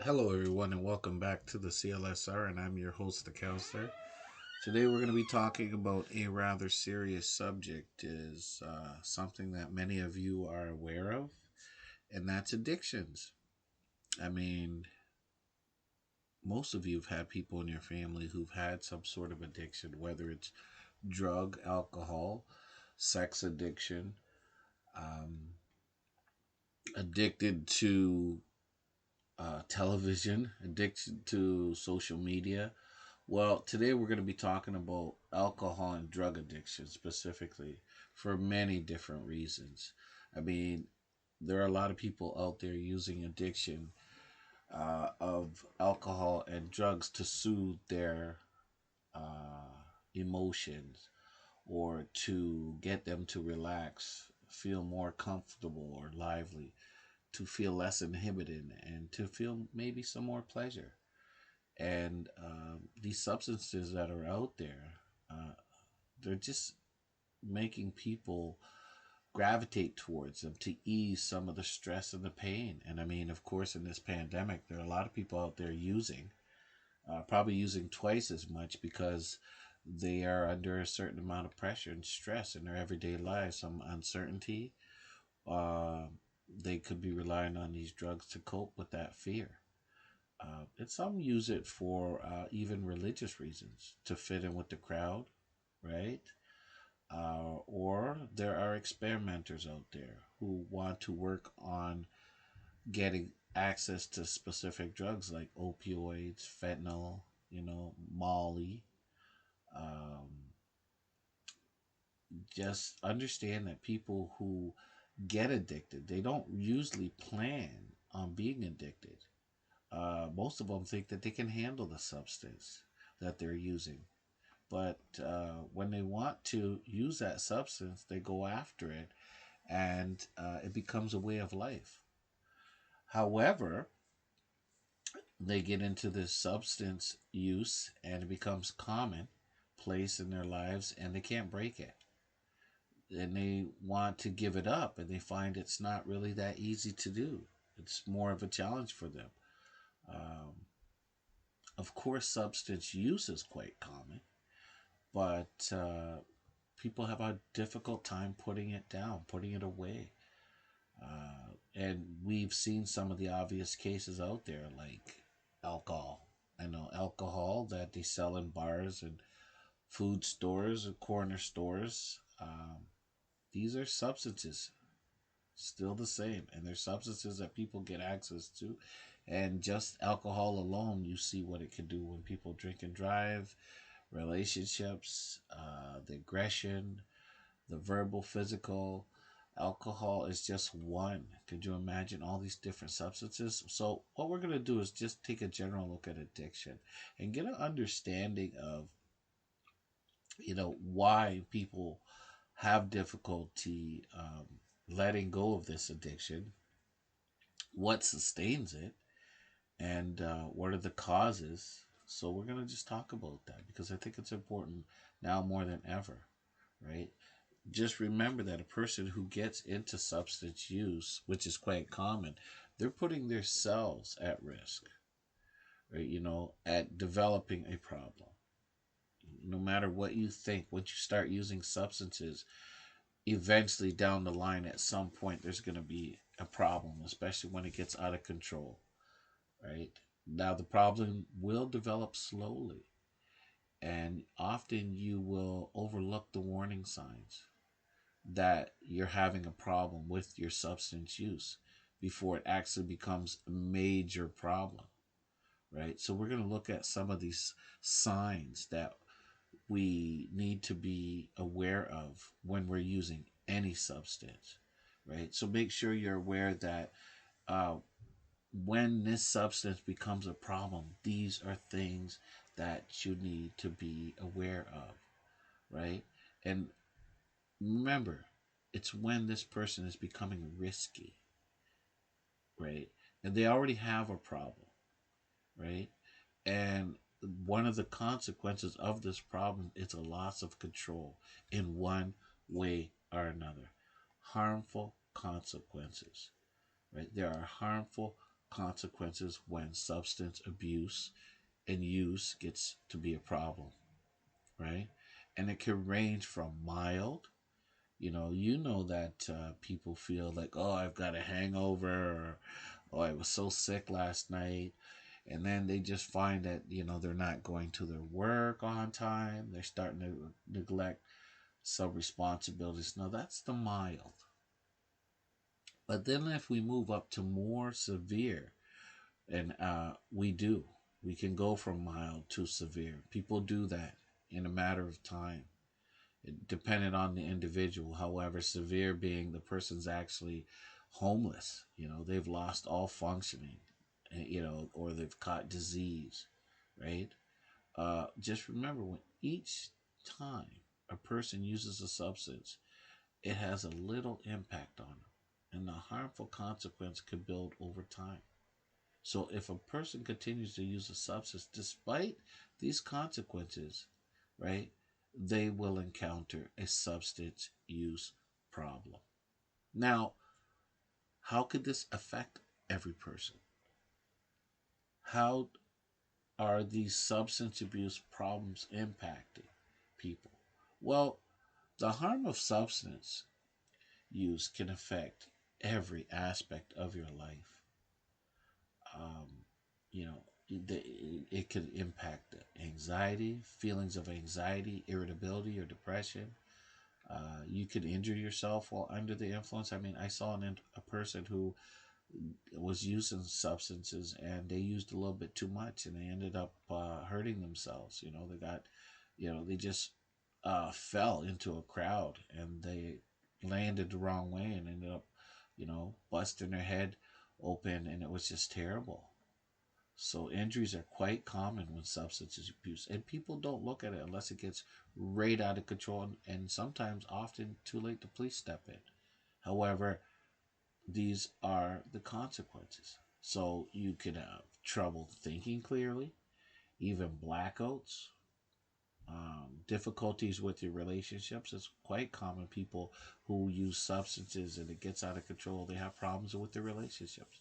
Hello, everyone, and welcome back to the CLSR. And I'm your host, the counselor. Today, we're going to be talking about a rather serious subject, is something that many of you are aware of, and that's addictions. I mean, most of you have had people in your family who've had some sort of addiction, whether it's drug, alcohol, sex addiction, um, addicted to television, addicted to social media. Well, today we're going to be talking about alcohol and drug addiction specifically for many different reasons. I mean, there are a lot of people out there using addiction of alcohol and drugs to soothe their emotions or to get them to relax, feel more comfortable or lively, to feel less inhibited, and to feel maybe some more pleasure. And these substances that are out there, uh, they're just making people gravitate towards them to ease some of the stress and the pain. And I mean, of course, in this pandemic, there are a lot of people out there using, probably using twice as much because they are under a certain amount of pressure and stress in their everyday lives, some uncertainty. Uh, they could be relying on these drugs to cope with that fear. And some use it for even religious reasons to fit in with the crowd, right? Or there are experimenters out there who want to work on getting access to specific drugs like opioids, fentanyl, Molly. Um, just understand that people who get addicted, they don't usually plan on being addicted. Most of them think that they can handle the substance that they're using. But when they want to use that substance, they go after it and it becomes a way of life. However, they get into this substance use and it becomes common place in their lives and they can't break it. And they want to give it up and they find it's not really that easy to do. It's more of a challenge for them. Um, of course, substance use is quite common, but people have a difficult time putting it down, putting it away. And we've seen some of the obvious cases out there, like alcohol. I know alcohol that they sell in bars and food stores or corner stores. These are substances, still the same, and they're substances that people get access to. And just alcohol alone, you see what it can do when people drink and drive, relationships, the aggression, the verbal, physical. Alcohol is just one. Could you imagine all these different substances? So, what we're going to do is just take a general look at addiction and get an understanding of, why people have difficulty letting go of this addiction, what sustains it, and what are the causes. So, we're going to just talk about that because I think it's important now more than ever, right? Just remember that a person who gets into substance use, which is quite common, they're putting their cells at risk, right? At developing a problem. No matter what you think, once you start using substances, eventually down the line, at some point, there's going to be a problem, especially when it gets out of control, right? Now, the problem will develop slowly, and often you will overlook the warning signs that you're having a problem with your substance use before it actually becomes a major problem, right? So we're going to look at some of these signs that we need to be aware of when we're using any substance, right? So make sure you're aware that uh, when this substance becomes a problem, these are things that you need to be aware of, right? And remember, it's when this person is becoming risky, right? And they already have a problem, right? And one of the consequences of this problem is a loss of control in one way or another. Harmful consequences, right? There are harmful consequences when substance abuse and use gets to be a problem, right? And it can range from mild, that people feel like, oh, I've got a hangover, or oh, I was so sick last night. And then they just find that, they're not going to their work on time. They're starting to neglect some responsibilities. Now, that's the mild. But then if we move up to more severe, and we can go from mild to severe. People do that in a matter of time, depending on the individual. However, severe being the person's actually homeless. They've lost all functioning, or they've caught disease, right? Just remember, when each time a person uses a substance, it has a little impact on them, and the harmful consequence could build over time. So if a person continues to use a substance despite these consequences, right, they will encounter a substance use problem. Now, how could this affect every person? How are these substance abuse problems impacting people? Well, the harm of substance use can affect every aspect of your life. Um, it could impact anxiety, feelings of anxiety, irritability, or depression. You could injure yourself while under the influence. I mean, I saw a person who was using substances and they used a little bit too much and they ended up hurting themselves. They just fell into a crowd and they landed the wrong way and ended up, busting their head open, and it was just terrible. So injuries are quite common when substance abuse, and people don't look at it unless it gets right out of control, and sometimes, often, too late to police step in. However, these are the consequences. So you could have trouble thinking clearly, even blackouts, difficulties with your relationships. It's quite common. People who use substances and it gets out of control, they have problems with their relationships.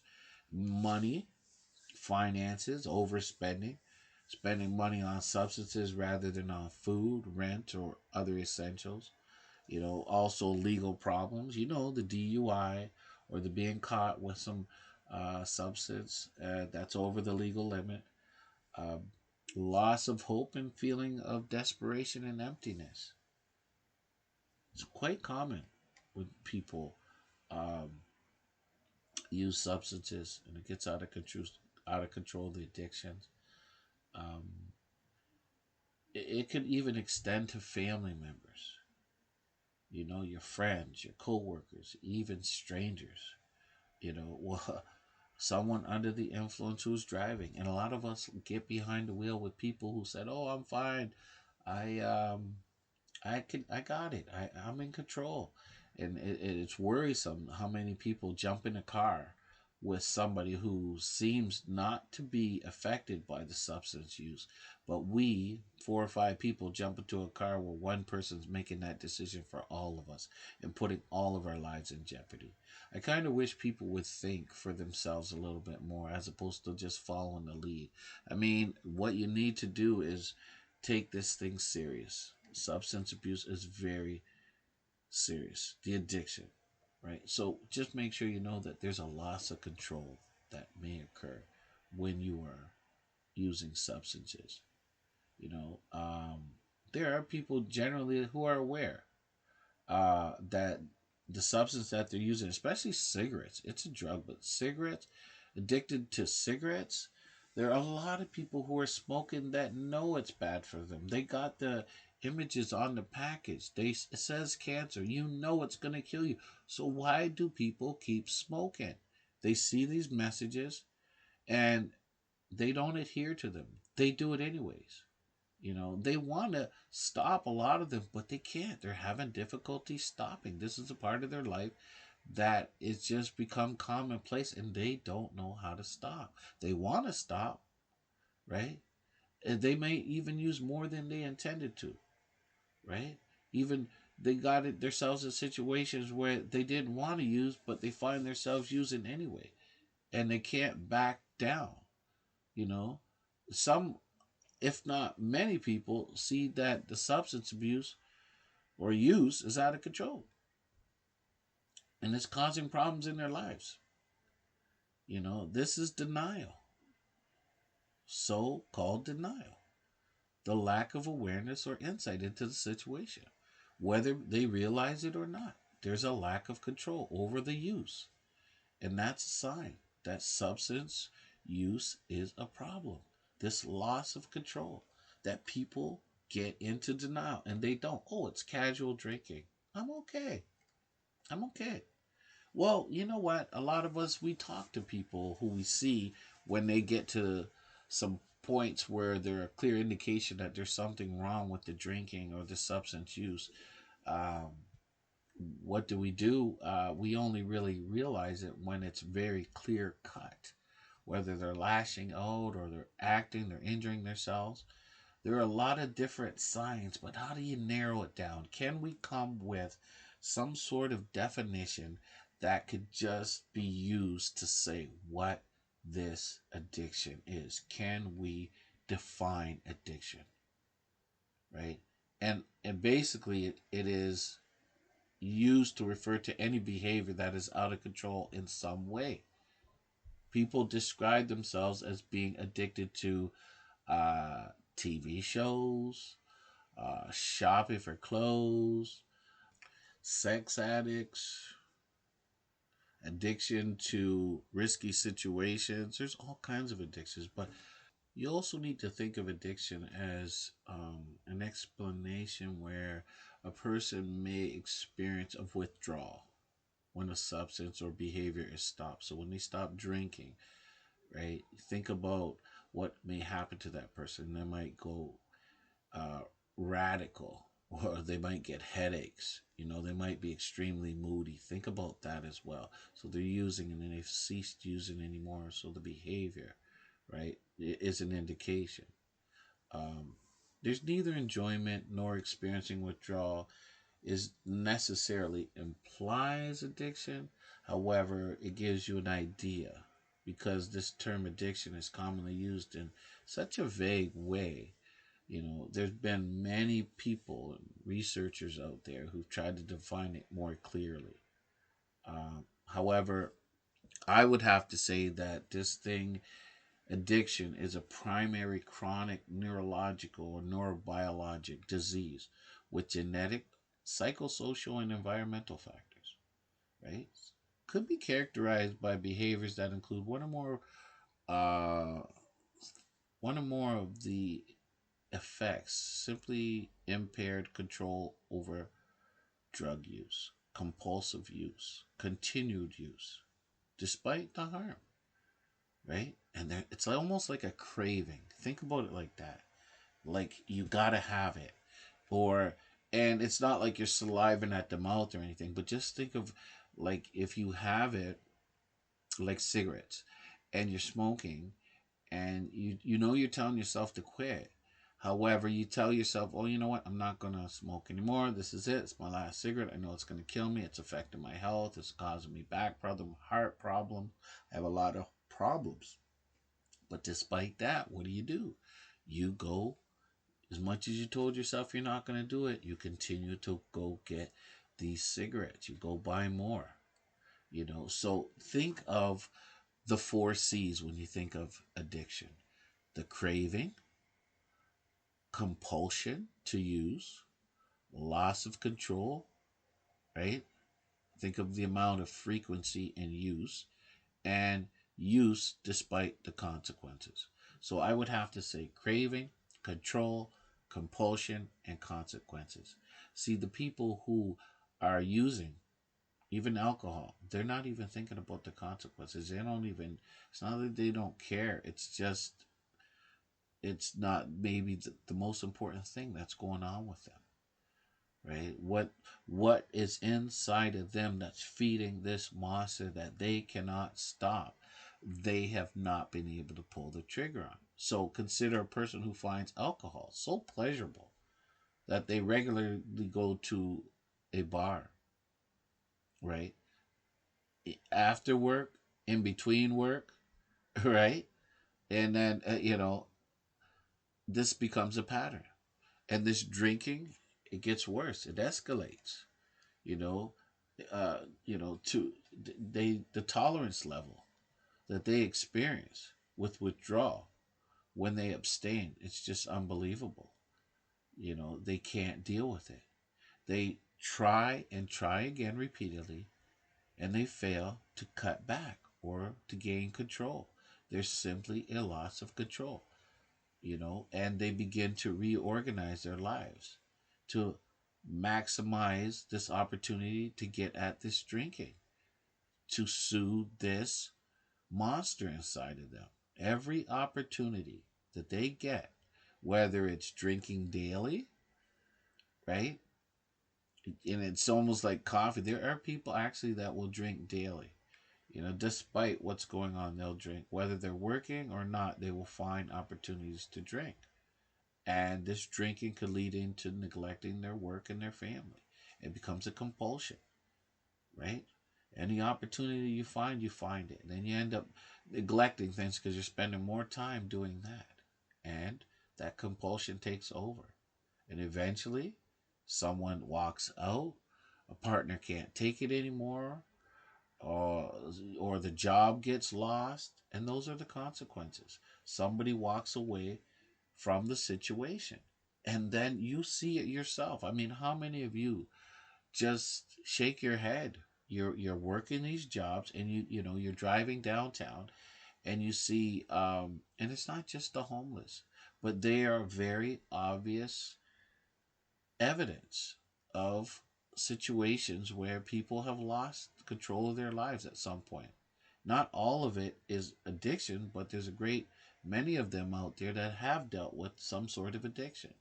Money, finances, overspending, spending money on substances rather than on food, rent, or other essentials. Also legal problems, the DUI or the being caught with some substance that's over the legal limit. Uh, Loss of hope and feeling of desperation and emptiness. It's quite common when people um, use substances and it gets out of control, the addictions. Um, it could even extend to family members, your friends, your coworkers, even strangers. Well, someone under the influence who's driving, and a lot of us get behind the wheel with people who said, "Oh, I'm fine. I I got it. I'm in control." And it's worrisome how many people jump in a car with somebody who seems not to be affected by the substance use. But we, 4 or 5 people, jump into a car where one person's making that decision for all of us and putting all of our lives in jeopardy. I kind of wish people would think for themselves a little bit more as opposed to just following the lead. I mean, what you need to do is take this thing serious. Substance abuse is very serious. The addiction, right? So just make sure you know that there's a loss of control that may occur when you are using substances. You know, um, there are people generally who are aware that the substance that they're using, especially cigarettes, it's a drug, but cigarettes, addicted to cigarettes, there are a lot of people who are smoking that know it's bad for them. They got the images on the package. It says cancer. You know it's going to kill you. So why do people keep smoking? They see these messages and they don't adhere to them. They do it anyways. They want to stop a lot of them, but they can't. They're having difficulty stopping. This is a part of their life that it's just become commonplace and they don't know how to stop. They want to stop, right? And they may even use more than they intended to, right? Even they got it themselves in situations where they didn't want to use, but they find themselves using anyway. and they can't back down. You know, some, if not many people, see that the substance abuse or use is out of control and it's causing problems in their lives. This is denial, so called denial, the lack of awareness or insight into the situation, whether they realize it or not. There's a lack of control over the use, and that's a sign that substance use is a problem. This loss of control that people get into denial and they don't. Oh, it's casual drinking. I'm okay. I'm okay. Well, you know what? A lot of us, we talk to people who we see when they get to some points where there are clear indication that there's something wrong with the drinking or the substance use. Um, what do? We only really realize it when it's very clear cut. Whether they're lashing out or they're acting, they're injuring themselves. There are a lot of different signs, but how do you narrow it down? Can we come with some sort of definition that could just be used to say what this addiction is? Can we define addiction? Right? And basically it is used to refer to any behavior that is out of control in some way. People describe themselves as being addicted to uh, TV shows, shopping for clothes, sex addicts, addiction to risky situations. There's all kinds of addictions, but you also need to think of addiction as an explanation where a person may experience of withdrawal when a substance or behavior is stopped. So when they stop drinking, right, think about what may happen to that person. They might go uh, radical, or they might get headaches. They might be extremely moody. Think about that as well. So they're using and then they've ceased using anymore. So the behavior, right, is an indication. Um, there's neither enjoyment nor experiencing withdrawal is necessarily implies addiction. However, it gives you an idea because this term addiction is commonly used in such a vague way. There's been many people and researchers out there who've tried to define it more clearly. However, I would have to say that this thing, addiction, is a primary chronic neurological or neurobiologic disease with genetic, psychosocial, and environmental factors, right? Could be characterized by behaviors that include uh, one or more of the effects: simply impaired control over drug use, compulsive use, continued use, despite the harm, right? And it's almost like a craving. Think about it like that. Like you gotta have it. Or, and it's not like you're saliving at the mouth or anything, but just think of like if you have it, like cigarettes, and you're smoking, and you're telling yourself to quit. However, you tell yourself, "Oh, you know what? I'm not gonna smoke anymore. This is it. It's my last cigarette. I know it's gonna kill me. It's affecting my health. It's causing me back problem, heart problem. I have a lot of problems." But despite that, what do? You go, as much as you told yourself you're not gonna do it, you continue to go get these cigarettes. You go buy more. So think of the four C's when you think of addiction: the craving, compulsion to use, loss of control, right? Think of the amount of frequency and use, and use despite the consequences. So I would have to say craving, control, compulsion, and consequences. See, the people who are using even alcohol, they're not even thinking about the consequences. They don't even, it's not that they don't care. It's just, it's not maybe the most important thing that's going on with them, right? What is inside of them that's feeding this monster that they cannot stop? They have not been able to pull the trigger on. So consider a person who finds alcohol so pleasurable that they regularly go to a bar, right? After work, in between work, right? And then, this becomes a pattern. And this drinking, it gets worse. It escalates, you know, to the tolerance level that they experience with withdrawal when they abstain. It's just unbelievable. They can't deal with it. They try and try again repeatedly, and they fail to cut back or to gain control. There's simply a loss of control, and they begin to reorganize their lives to maximize this opportunity to get at this drinking, to soothe this monster inside of them. Every opportunity that they get, whether it's drinking daily, right? And it's almost like coffee. There are people actually that will drink daily. Despite what's going on, they'll drink. Whether they're working or not, they will find opportunities to drink. And this drinking could lead into neglecting their work and their family. It becomes a compulsion, right? Any opportunity you find it. And then you end up neglecting things because you're spending more time doing that. And that compulsion takes over. And eventually, someone walks out, a partner can't take it anymore, or the job gets lost, and those are the consequences. Somebody walks away from the situation, and then you see it yourself. I mean, how many of you just shake your head? You're working these jobs, and you're driving downtown, and you see, and it's not just the homeless, but they are very obvious evidence of situations where people have lost control of their lives at some point. Not all of it is addiction, but there's a great many of them out there that have dealt with some sort of addiction,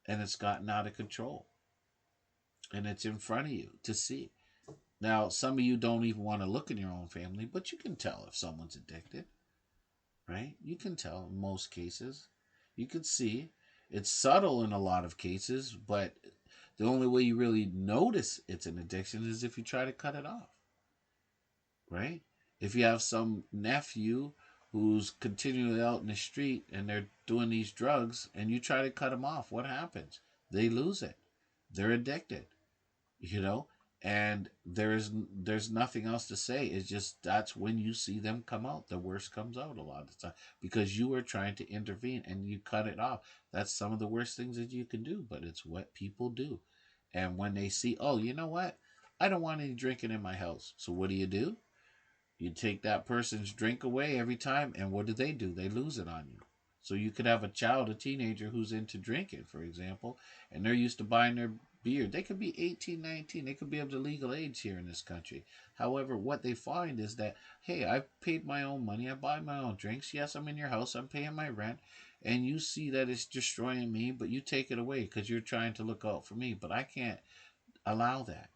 and it's gotten out of control, and it's in front of you to see. Now, some of you don't even want to look in your own family, but you can tell if someone's addicted, right? You can tell in most cases. You can see. It's subtle in a lot of cases, but the only way you really notice it's an addiction is if you try to cut it off, right? If you have some nephew who's continually out in the street and they're doing these drugs and you try to cut them off, what happens? They lose it. They're addicted, you know? And there's nothing else to say. It's just that's when you see them come out. The worst comes out a lot of the time because you are trying to intervene and you cut it off. That's some of the worst things that you can do, but it's what people do. And when they see, oh, you know what? I don't want any drinking in my house. So what do? You take that person's drink away every time, and what do? They lose it on you. So you could have a child, a teenager who's into drinking, for example, and they're used to buying their beer. They could be 18, 19. They could be of the legal age here in this country. However, what they find is that, hey, I've paid my own money. I buy my own drinks. Yes, I'm in your house. I'm paying my rent. And you see that it's destroying me, but you take it away because you're trying to look out for me. But I can't allow that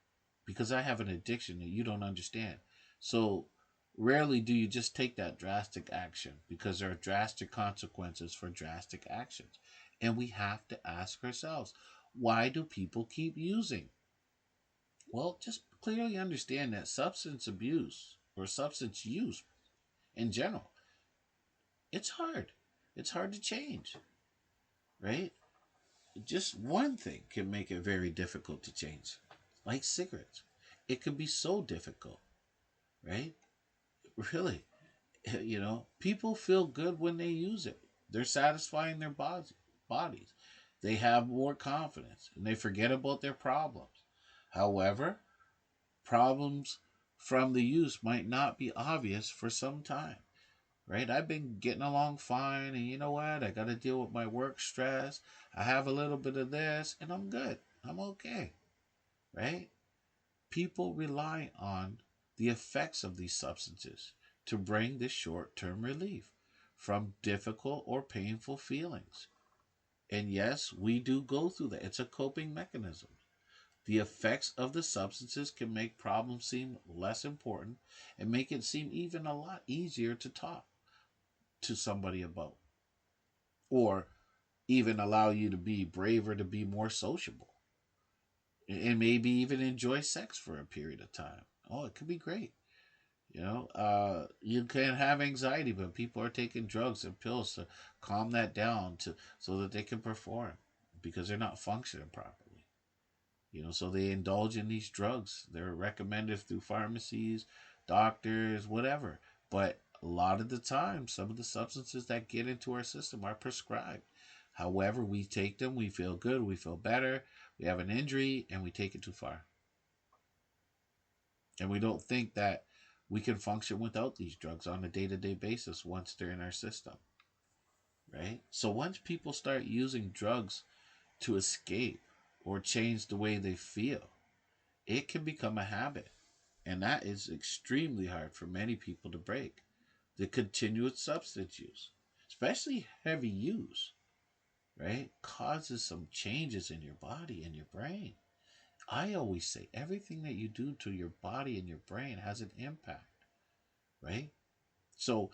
because I have an addiction that you don't understand. So rarely do you just take that drastic action because there are drastic consequences for drastic actions. And we have to ask ourselves, why do people keep using? Well, just clearly understand that substance abuse or substance use in general, it's hard. It's hard to change, right? Just one thing can make it very difficult to change, like cigarettes. It can be so difficult, right? Really, people feel good when they use it. They're satisfying their bodies. They have more confidence and they forget about their problems. However, problems from the use might not be obvious for some time, right? I've been getting along fine, and you know what? I got to deal with my work stress. I have a little bit of this, and I'm good. I'm okay, right? People rely on the effects of these substances to bring this short term relief from difficult or painful feelings. And yes, we do go through that. It's a coping mechanism. The effects of the substances can make problems seem less important and make it seem even a lot easier to talk to somebody about, or even allow you to be braver, to be more sociable, and maybe even enjoy sex for a period of time. Oh, it could be great. You can have anxiety, but people are taking drugs and pills to calm that down to so that they can perform because they're not functioning properly. So they indulge in these drugs. They're recommended through pharmacies, doctors, whatever. But a lot of the time, some of the substances that get into our system are prescribed. However, we take them, we feel good, we feel better, we have an injury, and we take it too far. And we don't think that we can function without these drugs on a day to day basis once they're in our system, right? So once people start using drugs to escape or change the way they feel, it can become a habit. And that is extremely hard for many people to break. The continuous substance use, especially heavy use, right, causes some changes in your body and your brain. I always say everything that you do to your body and your brain has an impact, right? So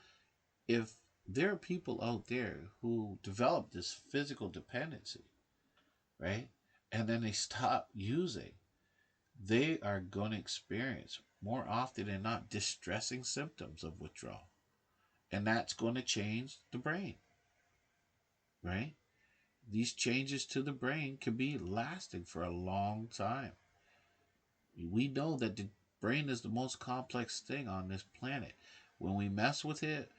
if there are people out there who develop this physical dependency, right, and then they stop using, they are going to experience more often than not distressing symptoms of withdrawal. And that's going to change the brain, right? These changes to the brain can be lasting for a long time. We know that the brain is the most complex thing on this planet. When we mess with it,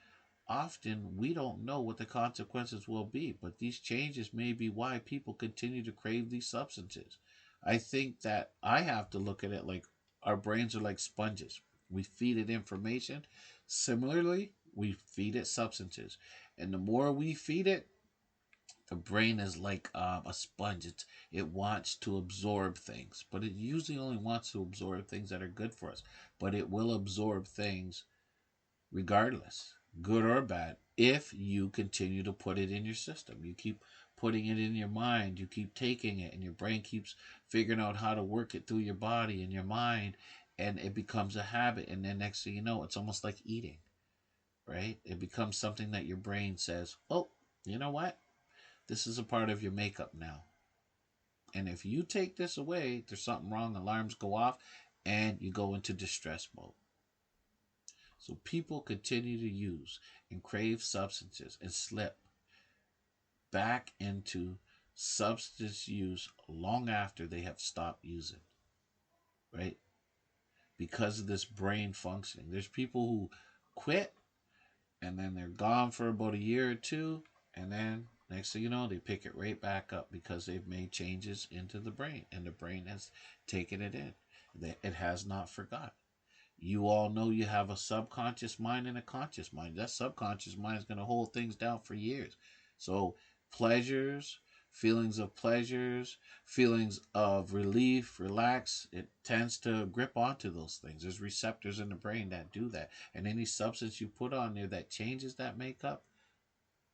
often we don't know what the consequences will be, but these changes may be why people continue to crave these substances. I think that I have to look at it like our brains are like sponges. We feed it information. Similarly, we feed it substances. And the more we feed it, the brain is like a sponge. It wants to absorb things, but it usually only wants to absorb things that are good for us. But it will absorb things regardless, good or bad, if you continue to put it in your system. You keep putting it in your mind, you keep taking it, and your brain keeps figuring out how to work it through your body and your mind, and it becomes a habit. And then next thing you know, it's almost like eating, right? It becomes something that your brain says, oh, you know what? This is a part of your makeup now. And if you take this away, there's something wrong, alarms go off, and you go into distress mode. So people continue to use and crave substances and slip back into substance use long after they have stopped using, right? Because of this brain functioning. There's people who quit and then they're gone for about a year or two, and then next thing you know, they pick it right back up because they've made changes into the brain and the brain has taken it in. It has not forgotten. You all know you have a subconscious mind and a conscious mind. That subconscious mind is going to hold things down for years. So, pleasures, feelings of relief, relax, it tends to grip onto those things. There's receptors in the brain that do that. And any substance you put on there that changes that makeup,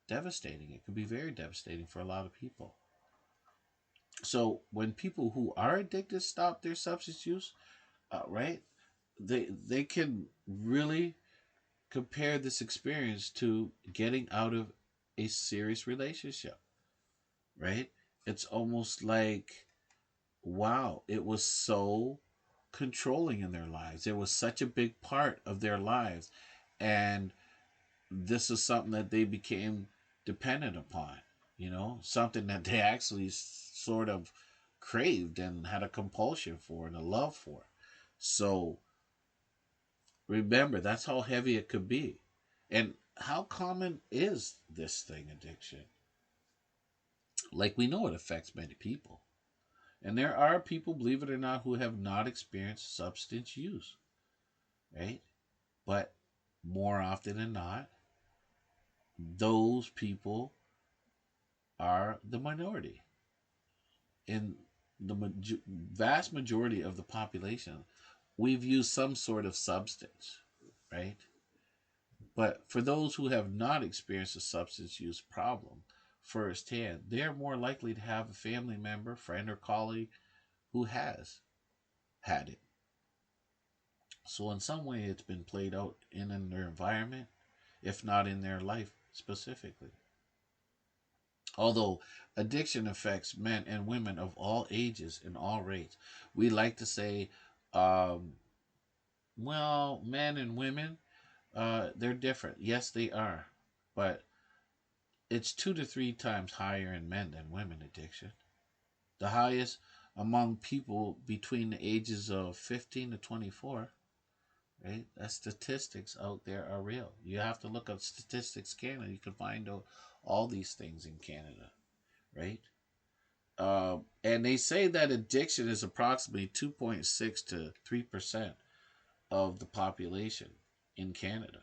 devastating. It can be very devastating for a lot of people. So, when people who are addicted stop their substance use, right, they can really compare this experience to getting out of a serious relationship, right? It's almost like, wow, it was so controlling in their lives. It was such a big part of their lives. And this is something that they became dependent upon, something that they actually sort of craved and had a compulsion for and a love for. So remember, that's how heavy it could be. And how common is this thing, addiction? Like, we know it affects many people. And there are people, believe it or not, who have not experienced substance use, right? But more often than not, those people are the minority. In the vast majority of the population, we've used some sort of substance, right? But for those who have not experienced a substance use problem firsthand, they're more likely to have a family member, friend, or colleague who has had it. So, in some way, it's been played out in their environment, if not in their life specifically. Although addiction affects men and women of all ages and all rates, we like to say, um, Well, men and women, they're different. Yes, they are. But it's 2 to 3 times higher in men than women addiction. The highest among people between the ages of 15 to 24, right? That statistics out there are real. You have to look up Statistics Canada. You can find out all these things in Canada, right? And they say that addiction is approximately 2.6 to 3% of the population in Canada,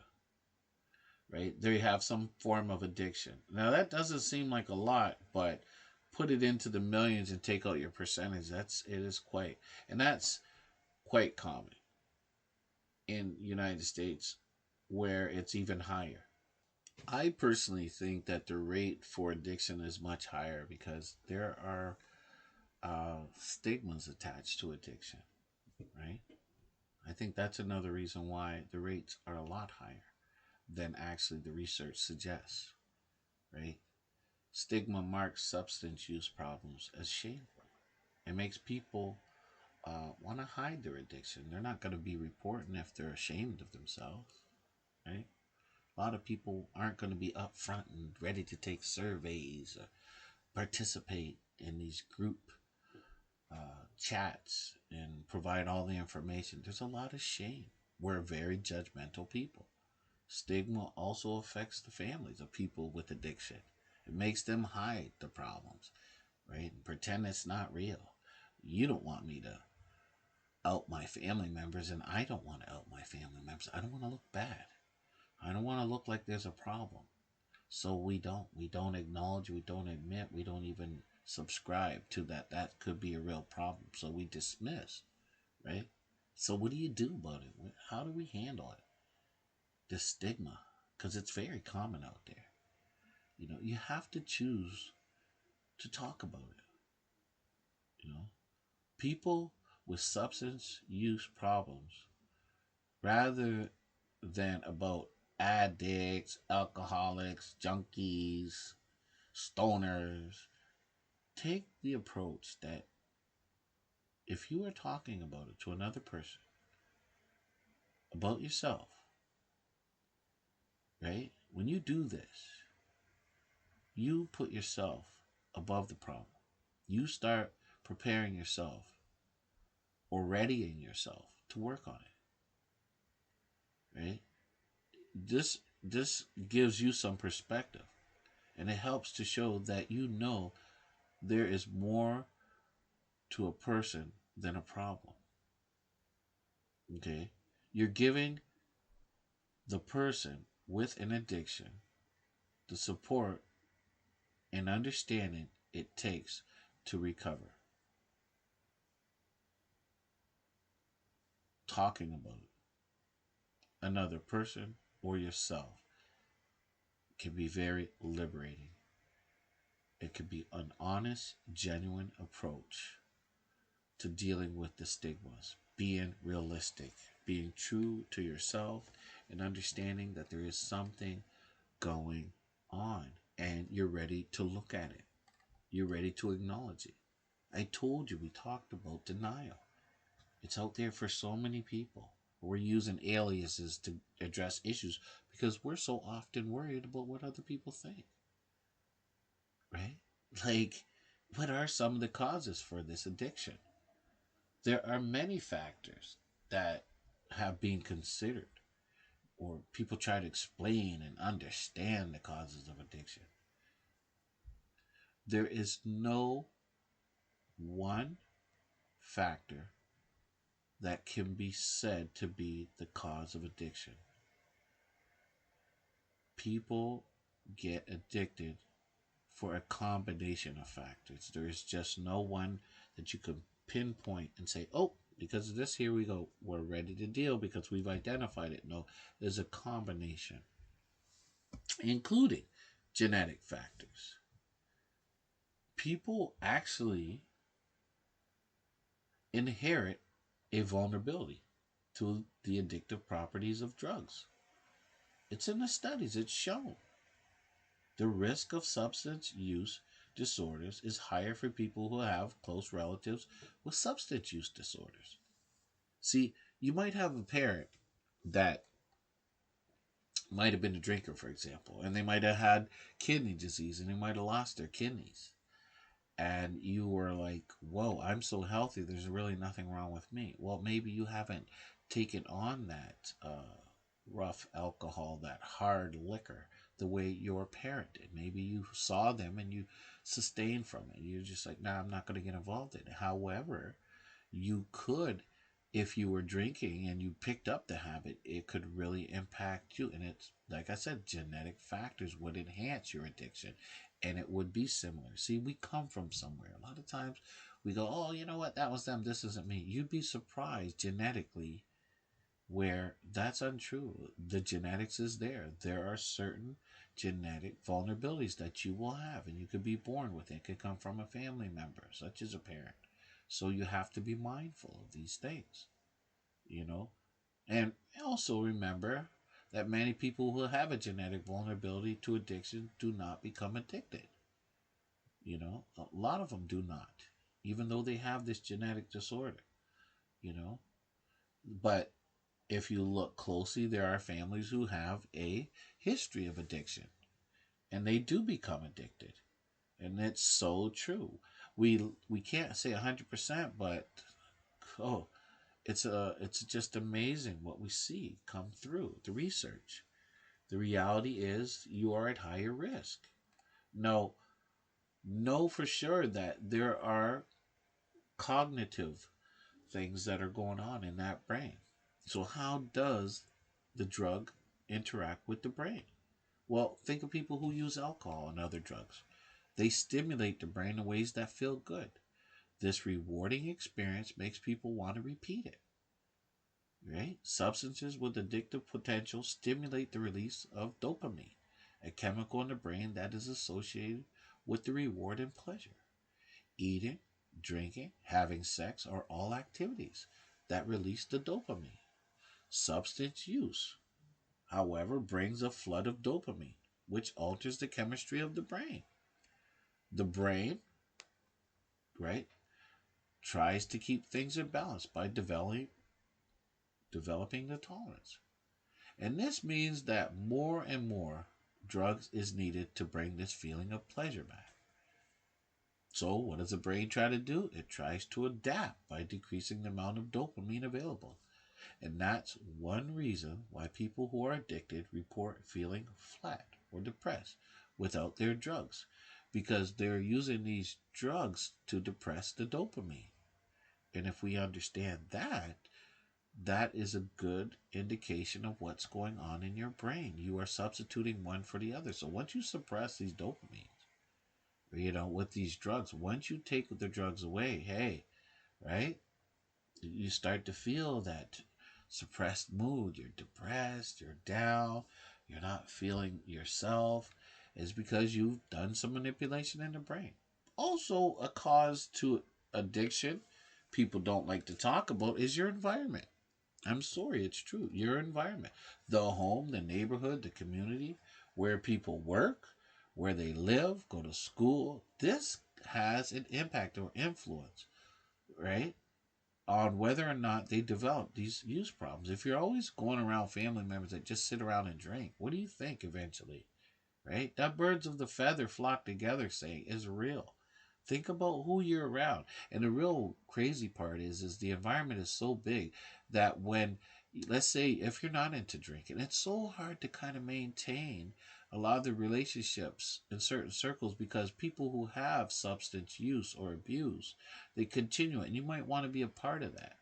right? They have some form of addiction. Now, that doesn't seem like a lot, but put it into the millions and take out your percentage. It is quite, and that's quite common in United States, where it's even higher. I personally think that the rate for addiction is much higher because there are stigmas attached to addiction, right? I think that's another reason why the rates are a lot higher than actually the research suggests, right? Stigma marks substance use problems as shameful. It makes people want to hide their addiction. They're not going to be reporting if they're ashamed of themselves, right? A lot of people aren't going to be upfront and ready to take surveys or participate in these group chats and provide all the information. There's a lot of shame. We're very judgmental people. Stigma also affects the families of people with addiction. It makes them hide the problems, right? And pretend it's not real. You don't want me to out my family members, and I don't want to out my family members. I don't want to look bad. I don't want to look like there's a problem. So we don't. We don't acknowledge, we don't admit, we don't even subscribe to that could be a real problem. So we dismiss, right? So what do you do about it? How do we handle it? The stigma, because it's very common out there. You have to choose to talk about it. You know, people with substance use problems, rather than about addicts, alcoholics, junkies, stoners, take the approach that if you are talking about it to another person, about yourself, right? When you do this, you put yourself above the problem. You start preparing yourself or readying yourself to work on it, right? This gives you some perspective, and it helps to show that there is more to a person than a problem. Okay? You're giving the person with an addiction the support and understanding it takes to recover. Talking about another person or yourself can be very liberating. It can be an honest, genuine approach to dealing with the stigmas, being realistic, being true to yourself, and understanding that there is something going on and you're ready to look at it. You're ready to acknowledge it. I told you we talked about denial. It's out there for so many people. We're using aliases to address issues because we're so often worried about what other people think, right? Like, what are some of the causes for this addiction? There are many factors that have been considered, or people try to explain and understand the causes of addiction. There is no one factor that can be said to be the cause of addiction. People get addicted for a combination of factors. There is just no one that you can pinpoint and say, oh, because of this, here we go. We're ready to deal because we've identified it. No, there's a combination, including genetic factors. People actually inherit a vulnerability to the addictive properties of drugs. It's in the studies, it's shown. The risk of substance use disorders is higher for people who have close relatives with substance use disorders. See, you might have a parent that might have been a drinker, for example, and they might have had kidney disease and they might have lost their kidneys. And you were like, whoa, I'm so healthy. There's really nothing wrong with me. Well, maybe you haven't taken on that rough alcohol, that hard liquor, the way your parent did. Maybe you saw them and you sustained from it. You're just like, nah, I'm not going to get involved in it. However, you could, if you were drinking and you picked up the habit, it could really impact you. And it's, like I said, genetic factors would enhance your addiction and it would be similar. See, we come from somewhere. A lot of times we go, oh, you know what? That was them. This isn't me. You'd be surprised genetically where that's untrue. The genetics is there. There are certain genetic vulnerabilities that you will have, and you could be born with it. It could come from a family member, such as a parent. So you have to be mindful of these things, you know? And also remember that many people who have a genetic vulnerability to addiction do not become addicted. You know, a lot of them do not, even though they have this genetic disorder, you know. But if you look closely, there are families who have a history of addiction and they do become addicted. And it's so true. We can't say 100%, but oh, it's just amazing what we see come through the research. The reality is you are at higher risk. No, know for sure that there are cognitive things that are going on in that brain. So how does the drug interact with the brain? Well, think of people who use alcohol and other drugs. They stimulate the brain in ways that feel good. This rewarding experience makes people want to repeat it. Right? Substances with addictive potential stimulate the release of dopamine, a chemical in the brain that is associated with the reward and pleasure. Eating, drinking, having sex are all activities that release the dopamine. Substance use, however, brings a flood of dopamine, which alters the chemistry of the brain. The brain, right, tries to keep things in balance by developing the tolerance. And this means that more and more drugs is needed to bring this feeling of pleasure back. So, what does the brain try to do? It tries to adapt by decreasing the amount of dopamine available. And that's one reason why people who are addicted report feeling flat or depressed without their drugs, because they're using these drugs to depress the dopamine. And if we understand that, that is a good indication of what's going on in your brain. You are substituting one for the other. So once you suppress these dopamines, with these drugs, once you take the drugs away, hey, right, you start to feel that suppressed mood. You're depressed, you're down, you're not feeling yourself. Is because you've done some manipulation in the brain. Also, a cause to addiction people don't like to talk about is your environment. I'm sorry, it's true. Your environment, the home, the neighborhood, the community, where people work, where they live, go to school. This has an impact or influence, right, on whether or not they develop these use problems. If you're always going around family members that just sit around and drink, what do you think eventually? Right? That birds of the feather flock together saying is real. Think about who you're around. And the real crazy part is the environment is so big that when, let's say, if you're not into drinking, it's so hard to kind of maintain a lot of the relationships in certain circles because people who have substance use or abuse, they continue it. And you might want to be a part of that.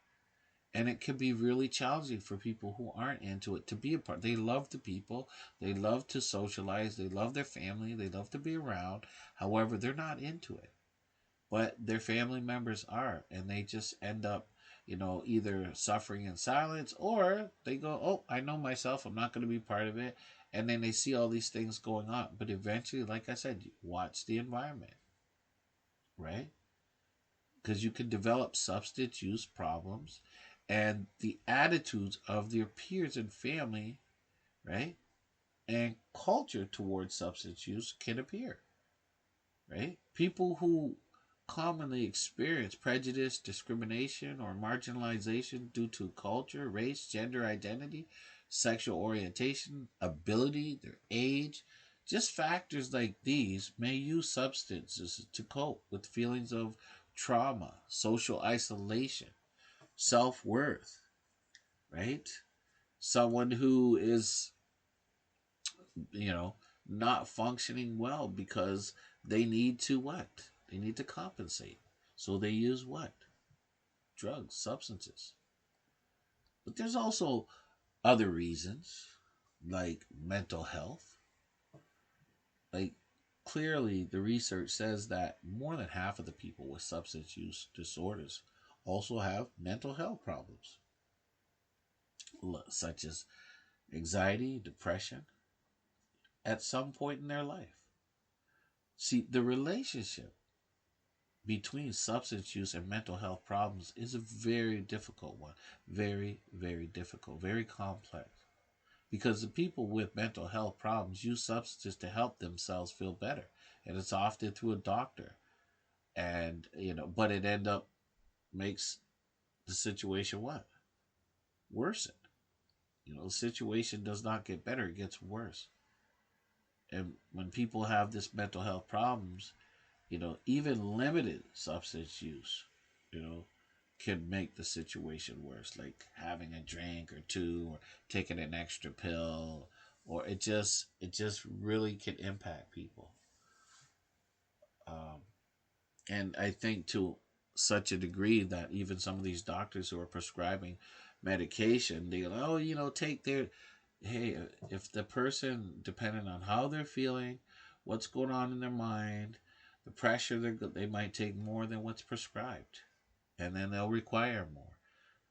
And it can be really challenging for people who aren't into it to be a part. They love the people, they love to socialize, they love their family, they love to be around. However, they're not into it. But their family members are, and they just end up, either suffering in silence or they go, oh, I know myself, I'm not going to be part of it. And then they see all these things going on. But eventually, like I said, watch the environment, right? Because you can develop substance use problems and the attitudes of their peers and family, right? And culture towards substance use can appear, right? People who commonly experience prejudice, discrimination, or marginalization due to culture, race, gender identity, sexual orientation, ability, their age. Just factors like these may use substances to cope with feelings of trauma, social isolation, self worth, right? Someone who is, you know, not functioning well because they need to what? They need to compensate. So they use what? Drugs, substances. But there's also other reasons, like mental health. Like, clearly, the research says that more than half of the people with substance use disorders also have mental health problems, such as anxiety, depression, at some point in their life. See, the relationship between substance use and mental health problems is a very difficult one. Very, very difficult, very complex. Because the people with mental health problems use substances to help themselves feel better. And it's often through a doctor. And, but it end up makes the situation what? Worsen. The situation does not get better, it gets worse. And when people have this mental health problems, even limited substance use, you know, can make the situation worse, like having a drink or two, or taking an extra pill, or it just really can impact people. Um, and I think to such a degree that even some of these doctors who are prescribing medication, they go, oh, take their, hey, if the person, depending on how they're feeling, what's going on in their mind, the pressure, they might take more than what's prescribed, and then they'll require more.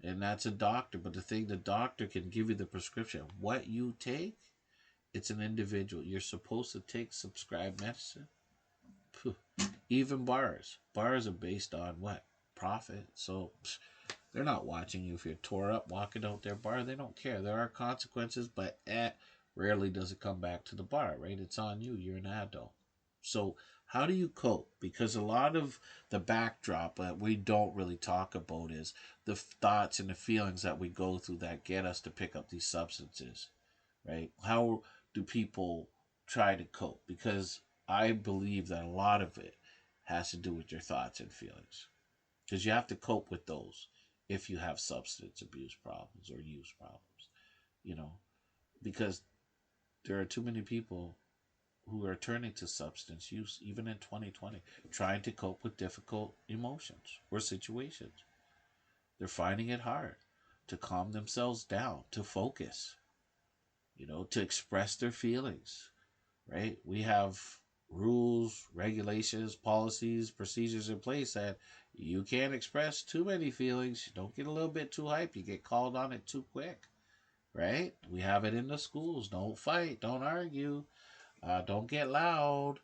And that's a doctor. But the doctor can give you the prescription. What you take, it's an individual. You're supposed to take subscribed medicine. Phew. Even bars. Bars are based on what? Profit. So they're not watching you if you're tore up walking out their bar. They don't care. There are consequences, but rarely does it come back to the bar, right? It's on you. You're an adult. So how do you cope? Because a lot of the backdrop that we don't really talk about is the thoughts and the feelings that we go through that get us to pick up these substances, right? How do people try to cope? Because I believe that a lot of it has to do with your thoughts and feelings. Because you have to cope with those if you have substance abuse problems or use problems, you know, because there are too many people who are turning to substance use, even in 2020, trying to cope with difficult emotions or situations. They're finding it hard to calm themselves down, to focus, to express their feelings, right? We have rules, regulations, policies, procedures in place that you can't express too many feelings. Don't get a little bit too hype. You get called on it too quick, right? We have it in the schools. Don't fight. Don't argue. Don't get loud.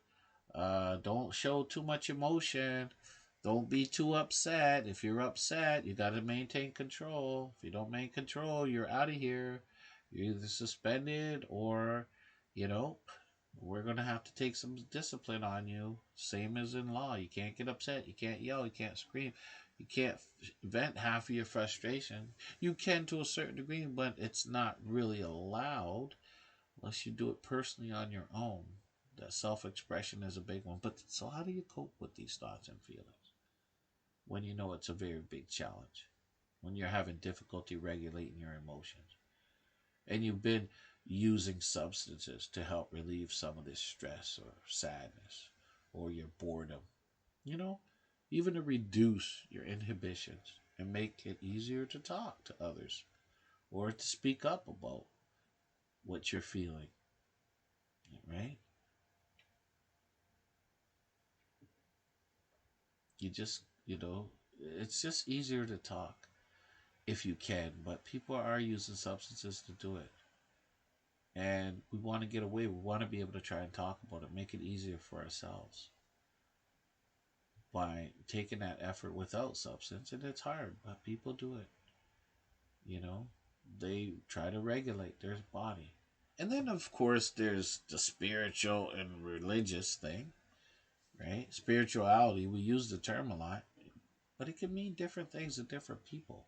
Don't show too much emotion. Don't be too upset. If you're upset, you got to maintain control. If you don't maintain control, you're out of here. You're either suspended or, you know, we're going to have to take some discipline on you. Same as in law. You can't get upset. You can't yell. You can't scream. You can't vent half of your frustration. You can to a certain degree, but it's not really allowed unless you do it personally on your own. That self expression is a big one. But so, how do you cope with these thoughts and feelings when you know it's a very big challenge? When you're having difficulty regulating your emotions and you've been using substances to help relieve some of this stress or sadness or your boredom, you know, even to reduce your inhibitions and make it easier to talk to others or to speak up about what you're feeling, right? You just, it's just easier to talk if you can, but people are using substances to do it. And we want to get away. We want to be able to try and talk about it, make it easier for ourselves by taking that effort without substance. And it's hard, but people do it. You know, they try to regulate their body. And then, of course, there's the spiritual and religious thing. right? Spirituality, we use the term a lot, but it can mean different things to different people.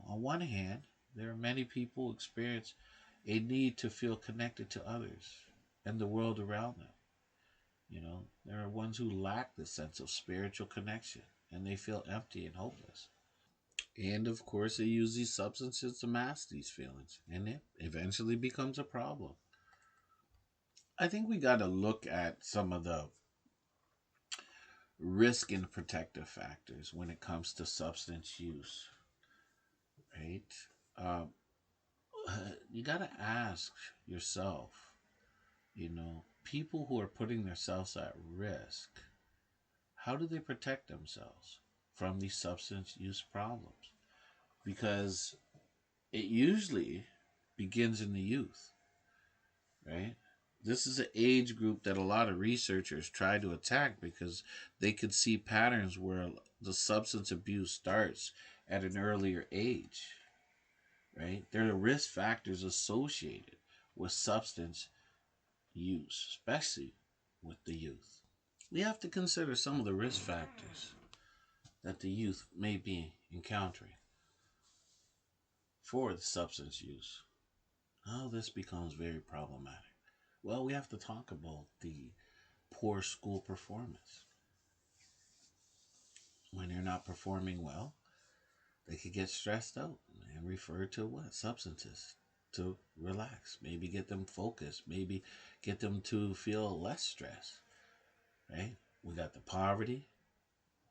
On one hand, there are many people who experience a need to feel connected to others and the world around them. There are ones who lack the sense of spiritual connection and they feel empty and hopeless. And of course, they use these substances to mask these feelings, and it eventually becomes a problem. I think we got to look at some of the risk and protective factors when it comes to substance use, right? Um, you got to ask yourself, people who are putting themselves at risk, how do they protect themselves from these substance use problems? Because it usually begins in the youth, right? This is an age group that a lot of researchers try to attack because they could see patterns where the substance abuse starts at an earlier age, right? There are risk factors associated with substance use, especially with the youth. We have to consider some of the risk factors that the youth may be encountering for the substance use. How this becomes very problematic. Well, we have to talk about the poor school performance. When they're not performing well, they could get stressed out and refer to what? Substances to relax. Maybe get them focused. Maybe get them to feel less stress, right? We got the poverty,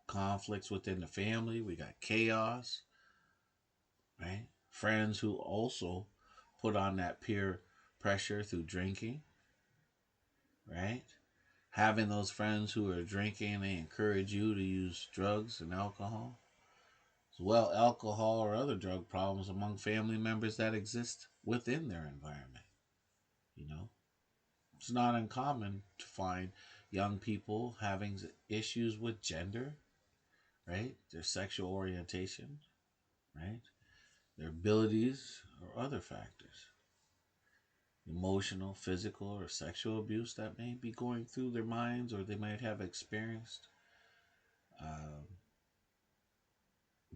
conflicts within the family. We got chaos, right? Friends who also put on that peer pressure through drinking, right? Having those friends who are drinking, they encourage you to use drugs and alcohol. As well, alcohol or other drug problems among family members that exist within their environment. You know, it's not uncommon to find young people having issues with gender, right? Their sexual orientation, right? Their abilities or other factors. Emotional, physical, or sexual abuse that may be going through their minds or they might have experienced. Um,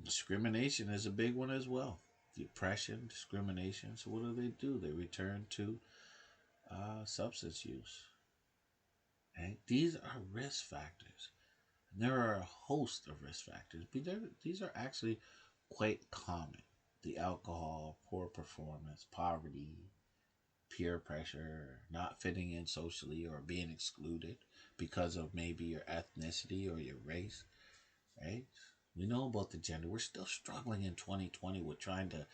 Discrimination is a big one as well. Depression, discrimination. So, what do? They return to substance use. Right? These are risk factors. And there are a host of risk factors, but these are actually quite common. The alcohol, poor performance, poverty, peer pressure, not fitting in socially or being excluded because of maybe your ethnicity or your race, right? We know about the gender. We're still struggling in 2020 with trying to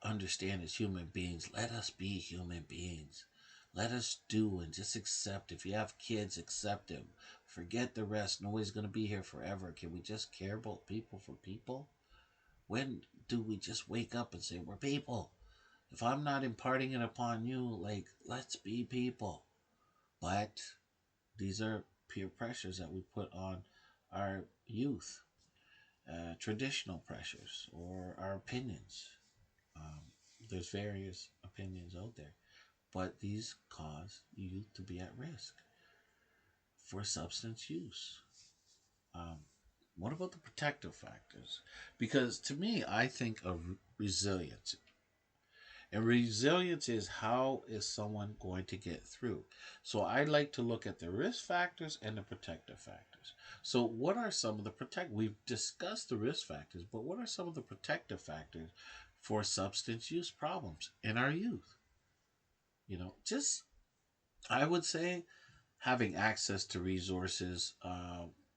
understand as human beings. Let us be human beings. Let us do and just accept. If you have kids, accept them. Forget the rest. Nobody's going to be here forever. Can we just care about people for people? When do we just wake up and say, we're people? If I'm not imparting it upon you, like, let's be people. But these are peer pressures that we put on our youth, traditional pressures, or our opinions. Um, there's various opinions out there, but these cause youth to be at risk for substance use. Um, what about the protective factors? Because to me, I think of resilience. And resilience is how is someone going to get through. So I like to look at the risk factors and the protective factors. So what are some of the we've discussed the risk factors, but what are some of the protective factors for substance use problems in our youth? Just I would say having access to resources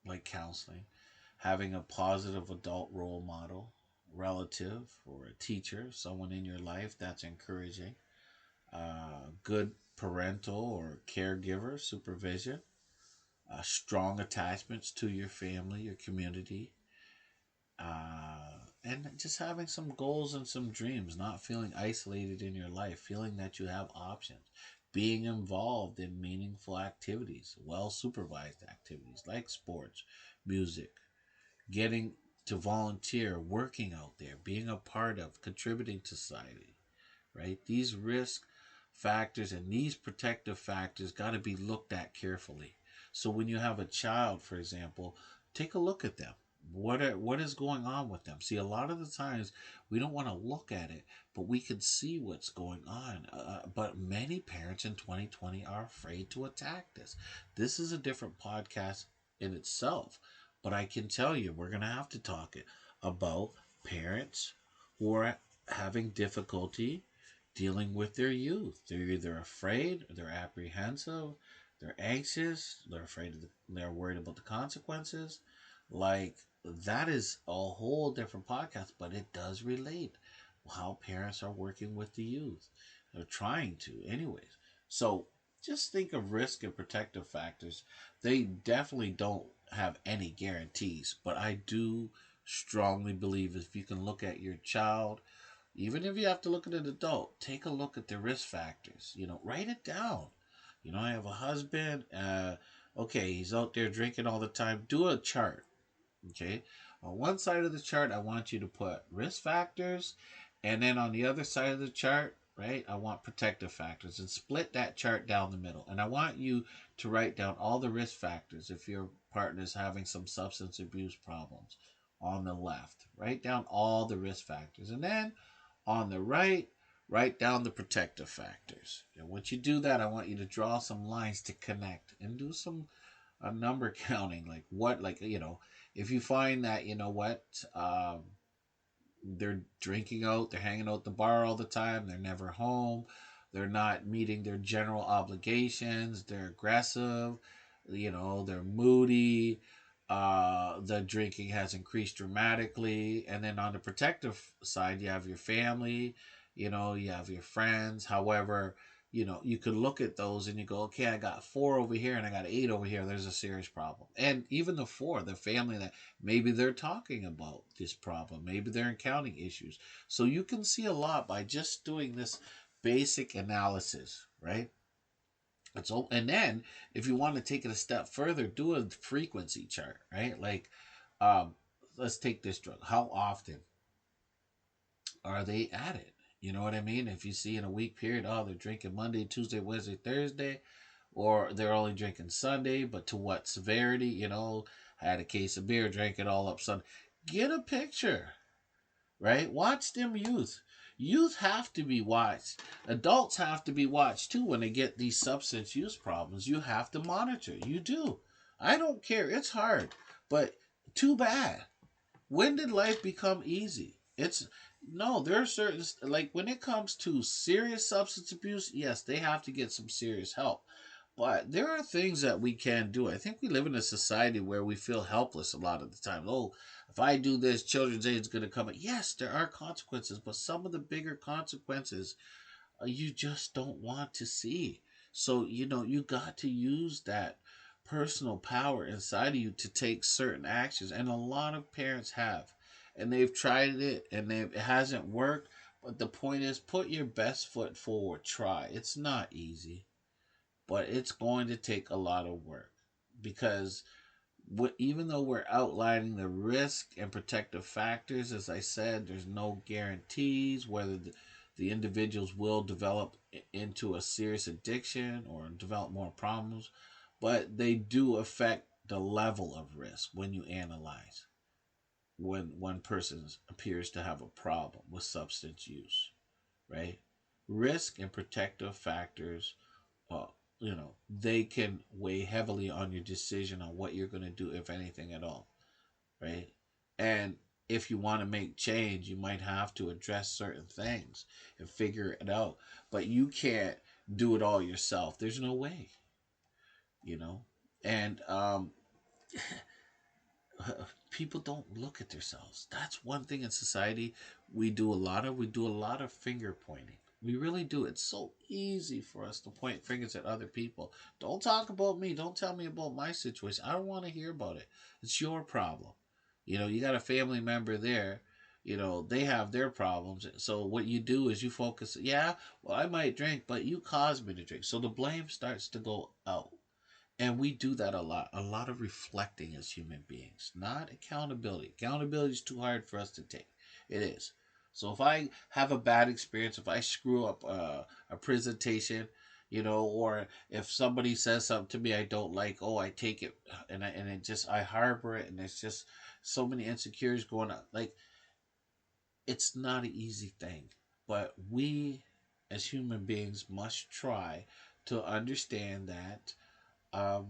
like counseling, having a positive adult role model, relative or a teacher, someone in your life that's encouraging, good parental or caregiver supervision, strong attachments to your family, your community, and just having some goals and some dreams, not feeling isolated in your life, feeling that you have options, being involved in meaningful activities, well supervised activities like sports, music, getting to volunteer, working out there, being a part of, contributing to society, right? These risk factors and these protective factors got to be looked at carefully. So when you have a child, for example, take a look at them. What is going on with them? See, a lot of the times we don't want to look at it, but we can see what's going on. But many parents in 2020 are afraid to attack this. This is a different podcast in itself, but I can tell you we're gonna have to talk about parents who are having difficulty dealing with their youth. They're either afraid, they're apprehensive, they're anxious, they're afraid of they're worried about the consequences. Like, that is a whole different podcast, but it does relate how parents are working with the youth. They're trying to, anyways. So just think of risk and protective factors. They definitely don't have any guarantees, but I do strongly believe if you can look at your child, even if you have to look at an adult, take a look at the risk factors. Write it down. I have a husband. Okay, he's out there drinking all the time. Do a chart. Okay, on one side of the chart, I want you to put risk factors, and then on the other side of the chart, right, I want protective factors, and split that chart down the middle. And I want you to write down all the risk factors if your partner is having some substance abuse problems. On the left, write down all the risk factors, and then on the right, write down the protective factors. And once you do that, I want you to draw some lines to connect and do some number counting. Like what, like, if you find that, they're drinking out, they're hanging out at the bar all the time, they're never home, they're not meeting their general obligations, they're aggressive, they're moody, the drinking has increased dramatically. And then on the protective side, you have your family, you have your friends. However, you could look at those and you go, okay, I got 4 over here and I got 8 over here. There's a serious problem. And even the 4, the family that maybe they're talking about this problem, maybe they're encountering issues. So you can see a lot by just doing this basic analysis, right? And then if you want to take it a step further, do a frequency chart, right? Like, um, let's take this drug. How often are they at it? You know what I mean? If you see in a week period, oh, they're drinking Monday, Tuesday, Wednesday, Thursday, or they're only drinking Sunday, but to what severity? I had a case of beer, drank it all up Sunday. Get a picture, right? Watch them youth. Youth have to be watched. Adults have to be watched too when they get these substance use problems. You have to monitor. You do. I don't care. It's hard, but too bad. When did life become easy? It's no, there are certain, like, when it comes to serious substance abuse, yes, they have to get some serious help. But there are things that we can do. I think we live in a society where we feel helpless a lot of the time. Oh, if I do this, children's aid is going to come. Yes, there are consequences, but some of the bigger consequences you just don't want to see. So, you got to use that personal power inside of you to take certain actions. And a lot of parents have. And they've tried it and it hasn't worked. But the point is, put your best foot forward. Try. It's not easy, but it's going to take a lot of work because even though we're outlining the risk and protective factors, as I said, there's no guarantees whether the individuals will develop into a serious addiction or develop more problems, but they do affect the level of risk when you analyze when one person appears to have a problem with substance use, right? Risk and protective factors, uh, they can weigh heavily on your decision on what you're going to do, if anything at all, right? And if you want to make change, you might have to address certain things and figure it out. But you can't do it all yourself. There's no way, you know? And people don't look at themselves. That's one thing in society we do a lot of finger pointing. We really do. It's so easy for us to point fingers at other people. Don't talk about me. Don't tell me about my situation. I don't want to hear about it. It's your problem. You got a family member there. They have their problems. So what you do is you focus, yeah, well, I might drink, but you caused me to drink. So the blame starts to go out. And we do that a lot. A lot of reflecting as human beings, not accountability. Accountability is too hard for us to take. It is. So if I have a bad experience, if I screw up a presentation, Or if somebody says something to me I don't like, oh, I take it, and it just, I harbor it, and it's just so many insecurities going on. Like, it's not an easy thing, but we as human beings must try to understand that um,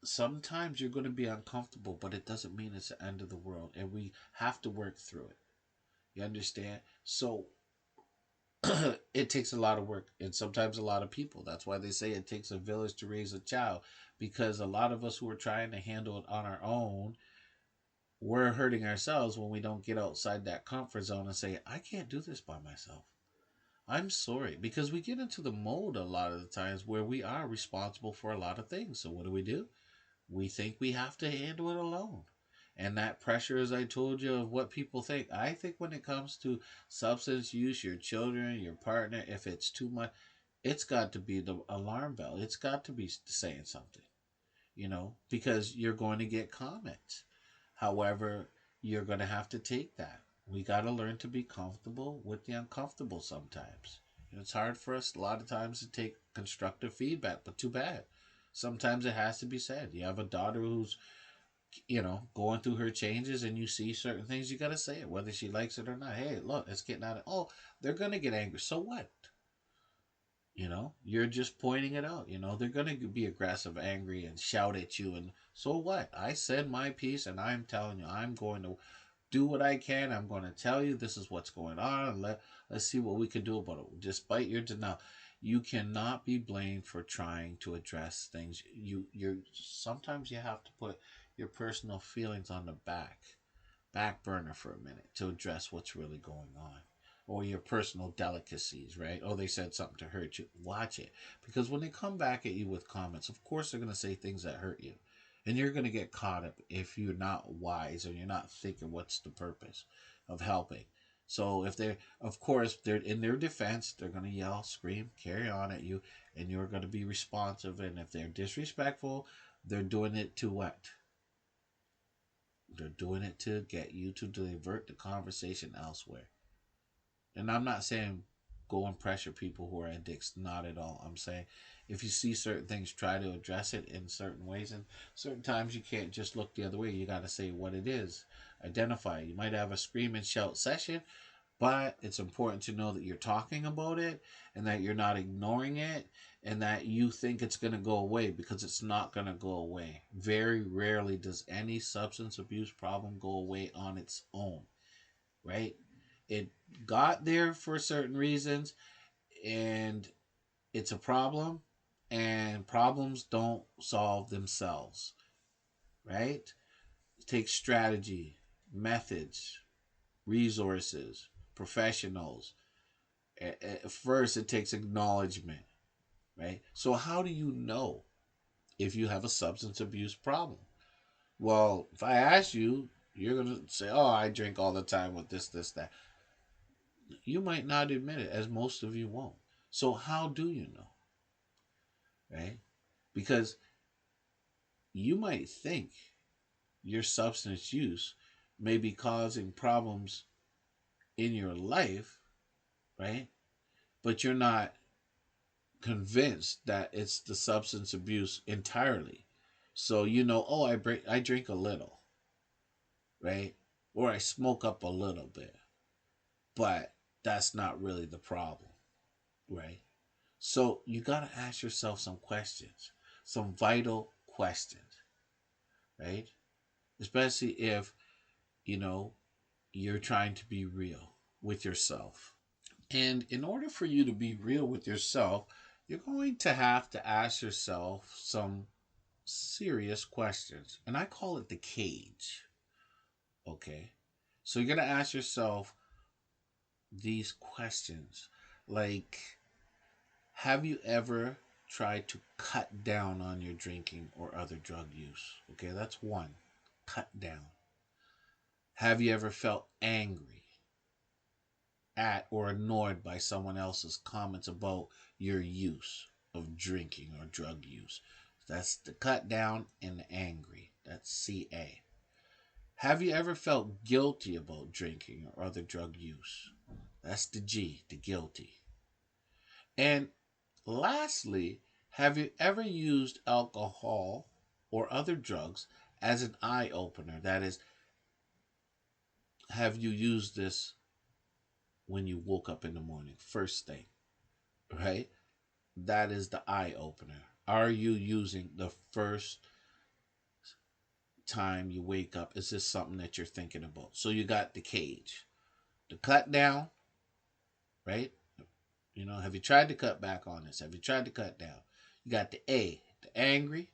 sometimes you're going to be uncomfortable, but it doesn't mean it's the end of the world, and we have to work through it. You understand? So it takes a lot of work and sometimes a lot of people. That's why they say it takes a village to raise a child, because a lot of us who are trying to handle it on our own, we're hurting ourselves when we don't get outside that comfort zone and say, I can't do this by myself. I'm sorry, because we get into the mode a lot of the times where we are responsible for a lot of things. So what do? We think we have to handle it alone. And that pressure, as I told you, of what people think. I think when it comes to substance use, your children, your partner, if it's too much, it's got to be the alarm bell. It's got to be saying something, because you're going to get comments. However, you're going to have to take that. We got to learn to be comfortable with the uncomfortable sometimes. It's hard for us a lot of times to take constructive feedback, but too bad. Sometimes it has to be said. You have a daughter who's, going through her changes, and you see certain things, you got to say it, whether she likes it or not. Hey, look, it's getting out of, oh, they're going to get angry. So what? You're just pointing it out. They're going to be aggressive, angry, and shout at you. And so what? I said my piece, and I'm telling you, I'm going to do what I can. I'm going to tell you this is what's going on. And let's see what we can do about it. Despite your denial, you cannot be blamed for trying to address things. You're sometimes you have to put your personal feelings on the back burner for a minute to address what's really going on, or your personal delicacies, right? Oh, they said something to hurt you. Watch it, because when they come back at you with comments, of course they're going to say things that hurt you, and you're going to get caught up if you're not wise or you're not thinking what's the purpose of helping. So if they're, of course, they're in their defense, they're going to yell, scream, carry on at you, and you're going to be responsive. And if they're disrespectful, they're doing it to what? They're doing it to get you to divert the conversation elsewhere. And I'm not saying go and pressure people who are addicts, not at all. I'm saying if you see certain things, try to address it in certain ways. And certain times you can't just look the other way. You got to say what it is, identify. You might have a scream and shout session, but it's important to know that you're talking about it and that you're not ignoring it and that you think it's going to go away, because it's not going to go away. Very rarely does any substance abuse problem go away on its own, right? It got there for certain reasons, and it's a problem, and problems don't solve themselves, right? It takes strategy, methods, resources, professionals. First, it takes acknowledgement, right? So, how do you know if you have a substance abuse problem? Well, if I ask you, you're going to say, oh, I drink all the time with this, that. You might not admit it, as most of you won't. So, how do you know, right? Because you might think your substance use may be causing problems in your life, right? But you're not convinced that it's the substance abuse entirely. So oh, I drink a little, right? Or I smoke up a little bit, but that's not really the problem, right? So you got to ask yourself some questions, some vital questions, right? Especially if, you know, you're trying to be real with yourself. And in order for you to be real with yourself, you're going to have to ask yourself some serious questions. And I call it the cage. Okay. So you're going to ask yourself these questions like, have you ever tried to cut down on your drinking or other drug use? Okay, that's one. Cut down. Have you ever felt angry at or annoyed by someone else's comments about your use of drinking or drug use? That's the cut down and the angry. That's CA. Have you ever felt guilty about drinking or other drug use? That's the G, the guilty. And lastly, Have you ever used alcohol or other drugs as an eye opener? That is, have you used this when you woke up in the morning, first thing, right? That is the eye opener. Are you using the first time you wake up? Is this something that you're thinking about? So you got the cage, the cut down, right? Have you tried to cut back on this? Have you tried to cut down? You got the A, the angry.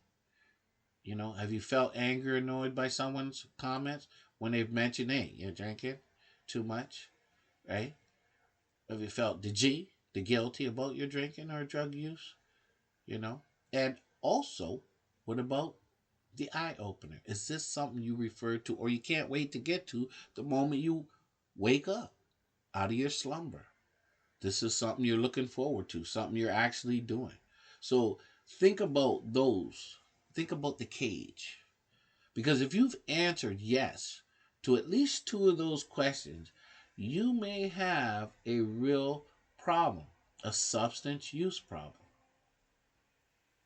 Have you felt angry or annoyed by someone's comments when they've mentioned, hey, you're drinking too much, right? Have you felt the G, the guilty about your drinking or drug use? You know? And also, what about the eye opener? Is this something you refer to or you can't wait to get to the moment you wake up out of your slumber? This is something you're looking forward to, something you're actually doing. So think about those. Think about the cage. Because if you've answered yes to at least two of those questions, you may have a real problem, a substance use problem.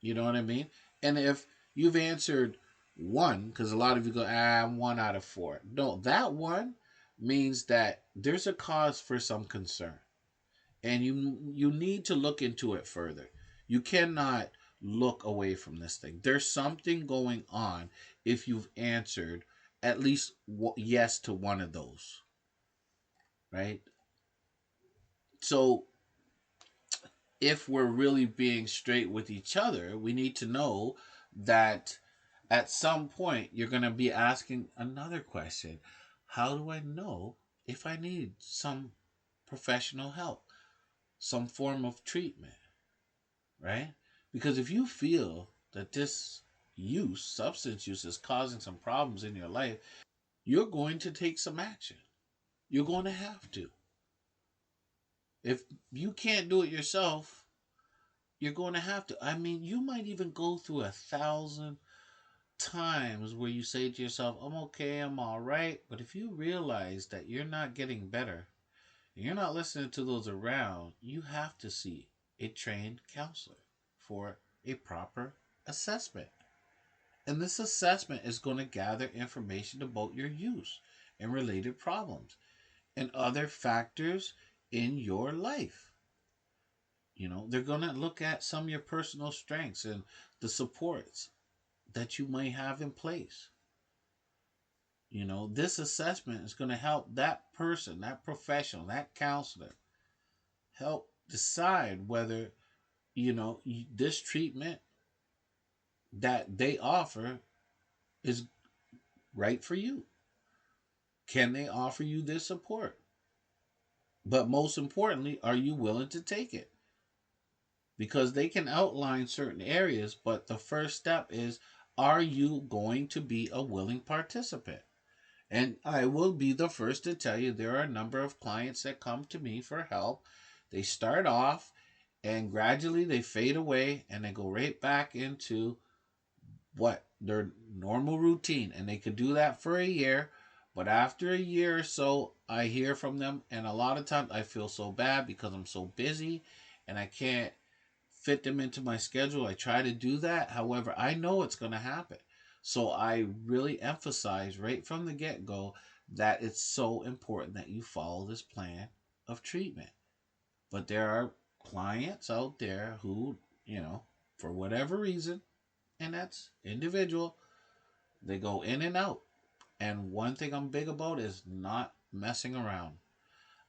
You know what I mean? And if you've answered one, because a lot of you go, I'm 1 out of 4. No, that one means that there's a cause for some concern. And you need to look into it further. You cannot look away from this thing. There's something going on if you've answered at least yes to one of those, right? So if we're really being straight with each other, we need to know that at some point you're going to be asking another question. How do I know if I need some professional help, some form of treatment, right? Because if you feel that this substance use, is causing some problems in your life, you're going to take some action. You're going to have to. If you can't do it yourself, you're going to have to. I mean, you might even go through 1,000 times where you say to yourself, I'm okay, I'm all right. But if you realize that you're not getting better, and you're not listening to those around, you have to see a trained counselor for a proper assessment. And this assessment is going to gather information about your use and related problems and other factors in your life. They're going to look at some of your personal strengths and the supports that you may have in place. This assessment is going to help that person, that professional, that counselor help decide whether, this treatment that they offer is right for you. Can they offer you this support? But most importantly, are you willing to take it? Because they can outline certain areas, but the first step is, are you going to be a willing participant? And I will be the first to tell you there are a number of clients that come to me for help. They start off and gradually they fade away and they go right back into what their normal routine, and they could do that for a year. But after a year or so, I hear from them, and a lot of times I feel so bad because I'm so busy and I can't fit them into my schedule. I try to do that. However, I know it's going to happen. So I really emphasize right from the get go that it's so important that you follow this plan of treatment. But there are clients out there who, for whatever reason, and that's individual, they go in and out. And one thing I'm big about is not messing around.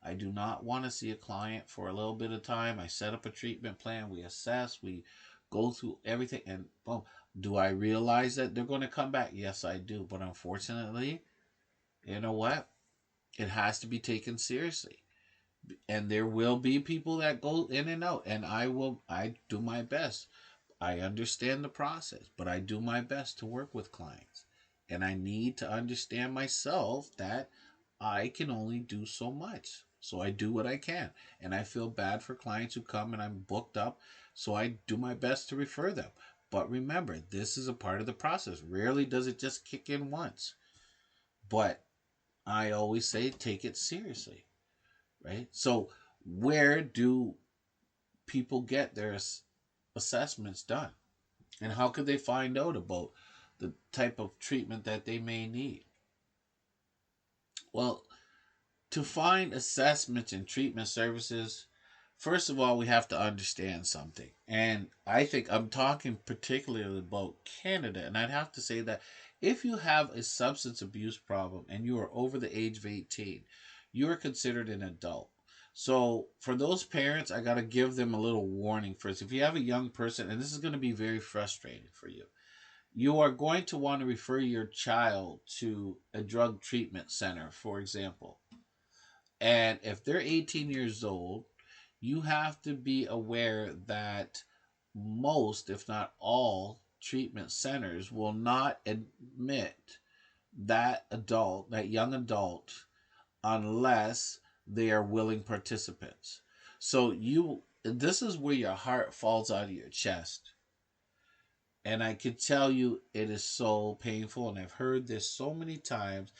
I do not want to see a client for a little bit of time. I set up a treatment plan, we assess, we go through everything, and boom. Do I realize that they're going to come back? Yes, I do. But unfortunately, you know what? It has to be taken seriously. And there will be people that go in and out. And I do my best. I understand the process, but I do my best to work with clients. And I need to understand myself that I can only do so much. So I do what I can. And I feel bad for clients who come and I'm booked up. So I do my best to refer them. But remember, this is a part of the process. Rarely does it just kick in once. But I always say take it seriously, right? So where do people get assessments done. And how could they find out about the type of treatment that they may need? Well, to find assessments and treatment services, first of all, we have to understand something. And I think I'm talking particularly about Canada. And I'd have to say that if you have a substance abuse problem and you are over the age of 18, you are considered an adult. So for those parents, I got to give them a little warning first. If you have a young person, and this is going to be very frustrating for you, you are going to want to refer your child to a drug treatment center, for example. And if they're 18 years old, you have to be aware that most, if not all, treatment centers will not admit that young adult, unless they are willing participants. So this is where your heart falls out of your chest. And I can tell you it is so painful, and I've heard this so many times,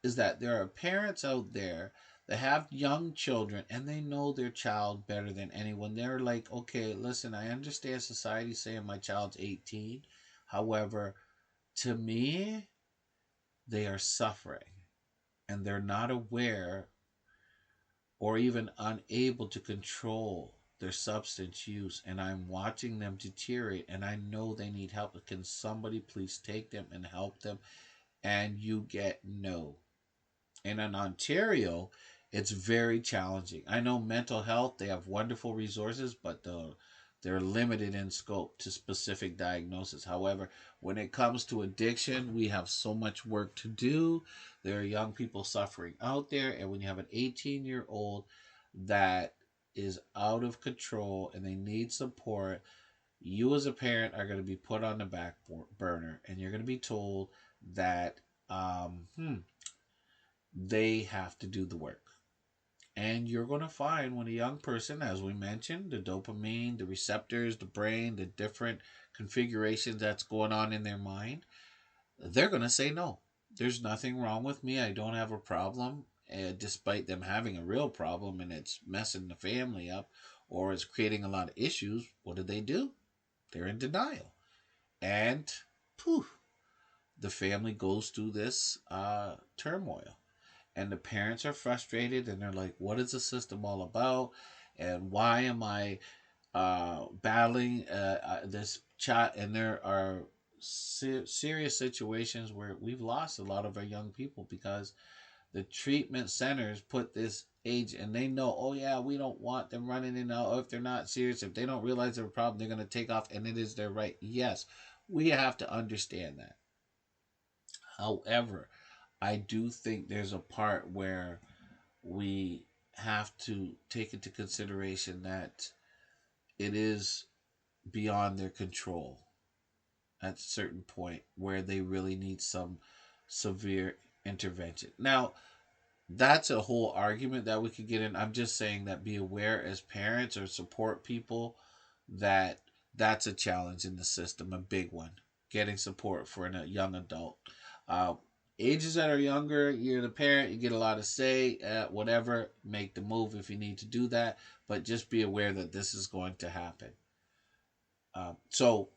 is that there are parents out there that have young children and they know their child better than anyone. They're like, okay, listen, I understand society saying my child's 18. However, to me, they are suffering and they're not aware or even unable to control their substance use, and I'm watching them deteriorate, and I know they need help. Can somebody please take them and help them? And you get no. And in Ontario, it's very challenging. I know mental health, they have wonderful resources, but they're limited in scope to specific diagnosis. However, when it comes to addiction, we have so much work to do. There are young people suffering out there, and when you have an 18-year-old that is out of control and they need support, you as a parent are going to be put on the back burner, and you're going to be told that they have to do the work. And you're going to find when a young person, as we mentioned, the dopamine, the receptors, the brain, the different configurations that's going on in their mind, they're going to say no. There's nothing wrong with me. I don't have a problem. Despite them having a real problem and it's messing the family up or it's creating a lot of issues, what do? They're in denial. And poof, the family goes through this turmoil, and the parents are frustrated and they're like, what is the system all about, and why am I battling this child? And there are serious situations where we've lost a lot of our young people because the treatment centers put this age, and they know, oh yeah, we don't want them running in out. If they're not serious, if they don't realize their problem, they're going to take off, and it is their right. Yes, we have to understand that. However, I do think there's a part where we have to take into consideration that it is beyond their control at a certain point where they really need some severe intervention. Now, that's a whole argument that we could get in. I'm just saying that be aware as parents or support people that that's a challenge in the system, a big one. Getting support for a young adult. Uh, Ages that are younger, you're the parent, you get a lot of say, whatever, make the move if you need to do that, but just be aware that this is going to happen. So,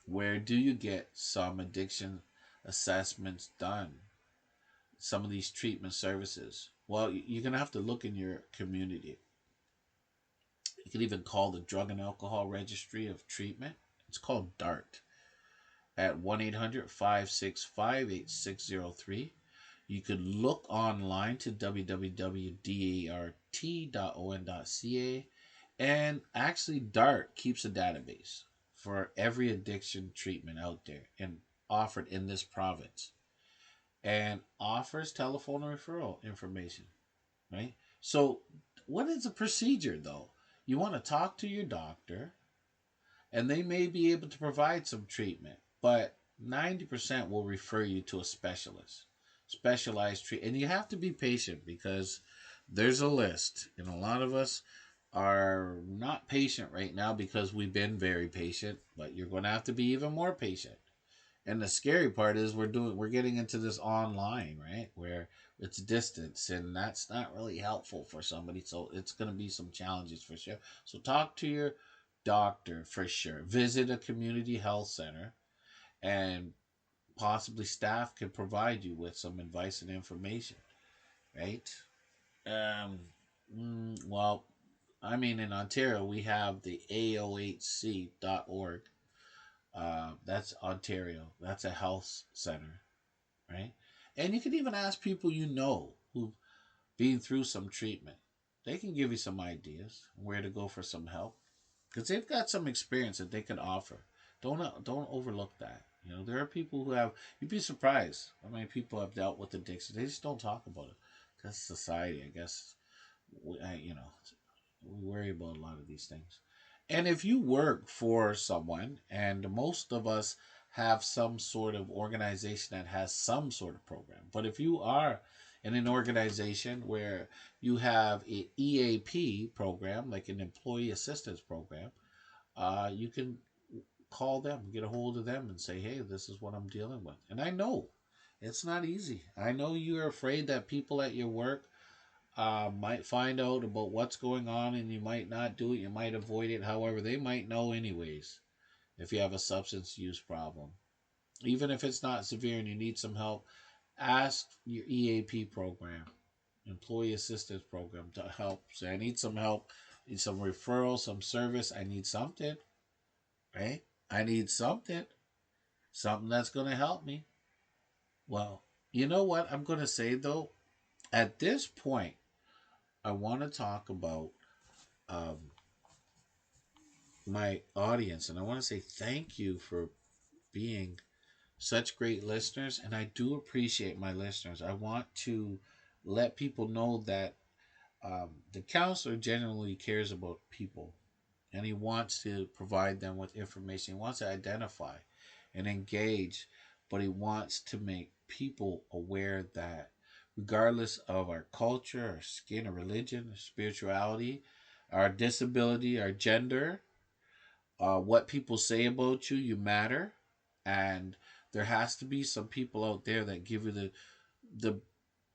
where do you get some addiction assessments done? Some of these treatment services? Well, you're going to have to look in your community. You can even call the Drug and Alcohol Registry of Treatment. It's called DART at 1-800-565-8603. You could look online to www.dart.on.ca, and actually DART keeps a database for every addiction treatment out there and offered in this province, and offers telephone referral information, right? So what is the procedure though? You want to talk to your doctor and they may be able to provide some treatment, but 90% will refer you to a specialist, specialized treat. And you have to be patient because there's a list, and a lot of us are not patient right now because we've been very patient, but you're going to have to be even more patient. And the scary part is we're getting into this online, right? Where it's distance, and that's not really helpful for somebody. So it's going to be some challenges for sure. So talk to your doctor for sure. Visit a community health center, and possibly staff can provide you with some advice and information, right? Um, well, I mean, in Ontario, we have the AOHC.org. That's Ontario. That's a health center, right? And you can even ask people you know who've been through some treatment. They can give you some ideas where to go for some help because they've got some experience that they can offer. Don't overlook that. You know, there are people who have. You'd be surprised how many people have dealt with addiction. They just don't talk about it. Because society, I guess, you know, we worry about a lot of these things. And if you work for someone, and most of us have some sort of organization that has some sort of program, but if you are in an organization where you have a EAP program, like an employee assistance program, you can call them, get a hold of them, and say, "Hey, this is what I'm dealing with." And I know it's not easy. I know you're afraid that people at your work might find out about what's going on and you might not do it. You might avoid it. However, they might know anyways if you have a substance use problem. Even if it's not severe and you need some help, ask your EAP program, employee assistance program, to help. Say, I need some help, need some referral, some service. I need something, right? I need something that's going to help me. Well, you know what I'm going to say though? At this point, I want to talk about um, my audience, and I want to say thank you for being such great listeners. And I do appreciate my listeners. I want to let people know that the counselor genuinely cares about people, and he wants to provide them with information. He wants to identify and engage, but he wants to make people aware that regardless of our culture, our skin, our religion, our spirituality, our disability, our gender, what people say about you, you matter. And there has to be some people out there that give you the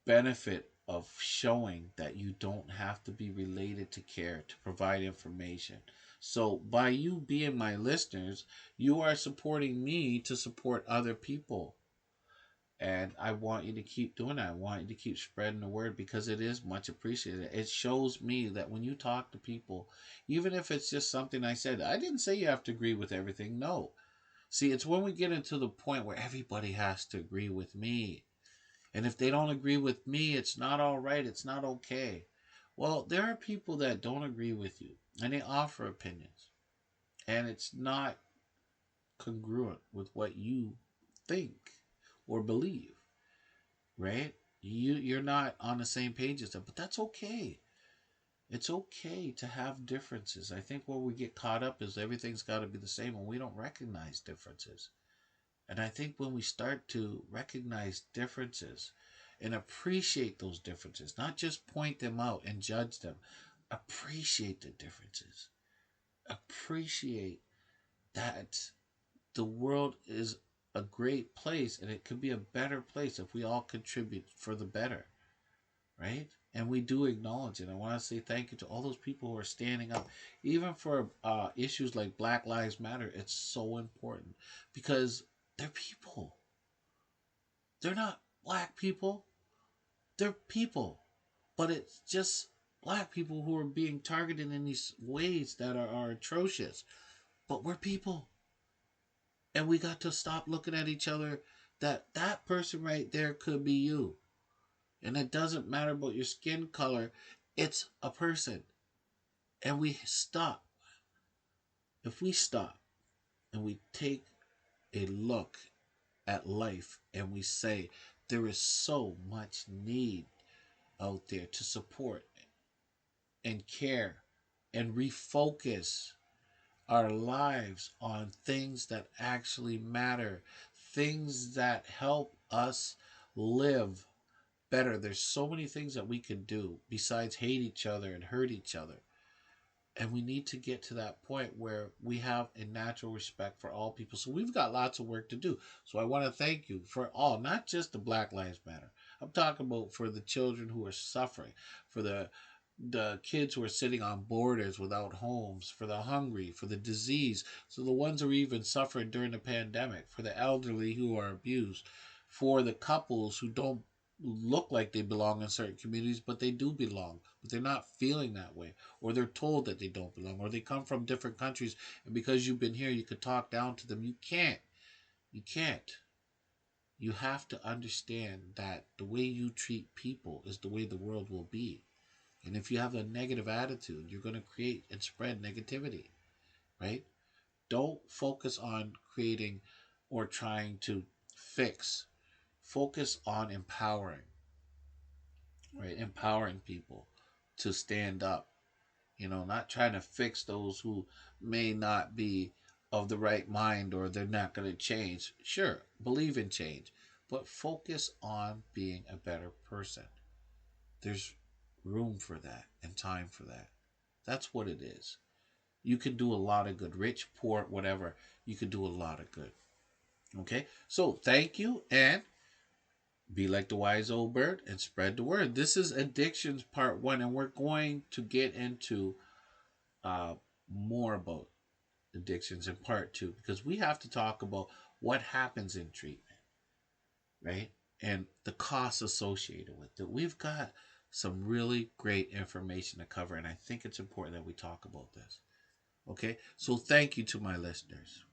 benefit of showing that you don't have to be related to care to provide information. So by you being my listeners, you are supporting me to support other people. And I want you to keep doing that. I want you to keep spreading the word because it is much appreciated. It shows me that when you talk to people, even if it's just something I said, I didn't say you have to agree with everything. No. See, it's when we get into the point where everybody has to agree with me. And if they don't agree with me, it's not all right. It's not okay. Well, there are people that don't agree with you and they offer opinions. And it's not congruent with what you think or believe, right? You're not on the same page as them, but that's okay. It's okay to have differences. I think where we get caught up is everything's got to be the same and we don't recognize differences. And I think when we start to recognize differences and appreciate those differences, not just point them out and judge them, appreciate the differences. Appreciate that the world is a great place and it could be a better place if we all contribute for the better, right? And we do acknowledge it. I want to say thank you to all those people who are standing up, even for issues like Black Lives Matter. It's so important because they're people. They're not black people. They're people. But it's just black people who are being targeted in these ways that are atrocious. But we're people. And we got to stop looking at each other that person right there could be you. And it doesn't matter about your skin color. It's a person. And we stop. If we stop and we take a look at life and we say, there is so much need out there to support and care and refocus our lives on things that actually matter, things that help us live better. There's so many things that we can do besides hate each other and hurt each other. And we need to get to that point where we have a natural respect for all people. So we've got lots of work to do. So I want to thank you for all, not just the Black Lives Matter. I'm talking about for the children who are suffering, for the the kids who are sitting on borders without homes, for the hungry, for the disease, so the ones who are even suffering during the pandemic, for the elderly who are abused, for the couples who don't look like they belong in certain communities, but they do belong, but they're not feeling that way, or they're told that they don't belong, or they come from different countries, and because you've been here, you could talk down to them. You can't. You can't. You have to understand that the way you treat people is the way the world will be. And if you have a negative attitude, you're going to create and spread negativity, right? Don't focus on creating or trying to fix. Focus on empowering, right? Empowering people to stand up, not trying to fix those who may not be of the right mind or they're not going to change. Sure, believe in change, but focus on being a better person. There's room for that and time for that. That's what it is. You can do a lot of good. Rich, poor, whatever. You can do a lot of good. Okay? So thank you and be like the wise old bird and spread the word. This is Addictions Part 1, and we're going to get into uh, more about addictions in Part 2 because we have to talk about what happens in treatment, right? And the costs associated with it. We've got some really great information to cover, and I think it's important that we talk about this. Okay, so thank you to my listeners.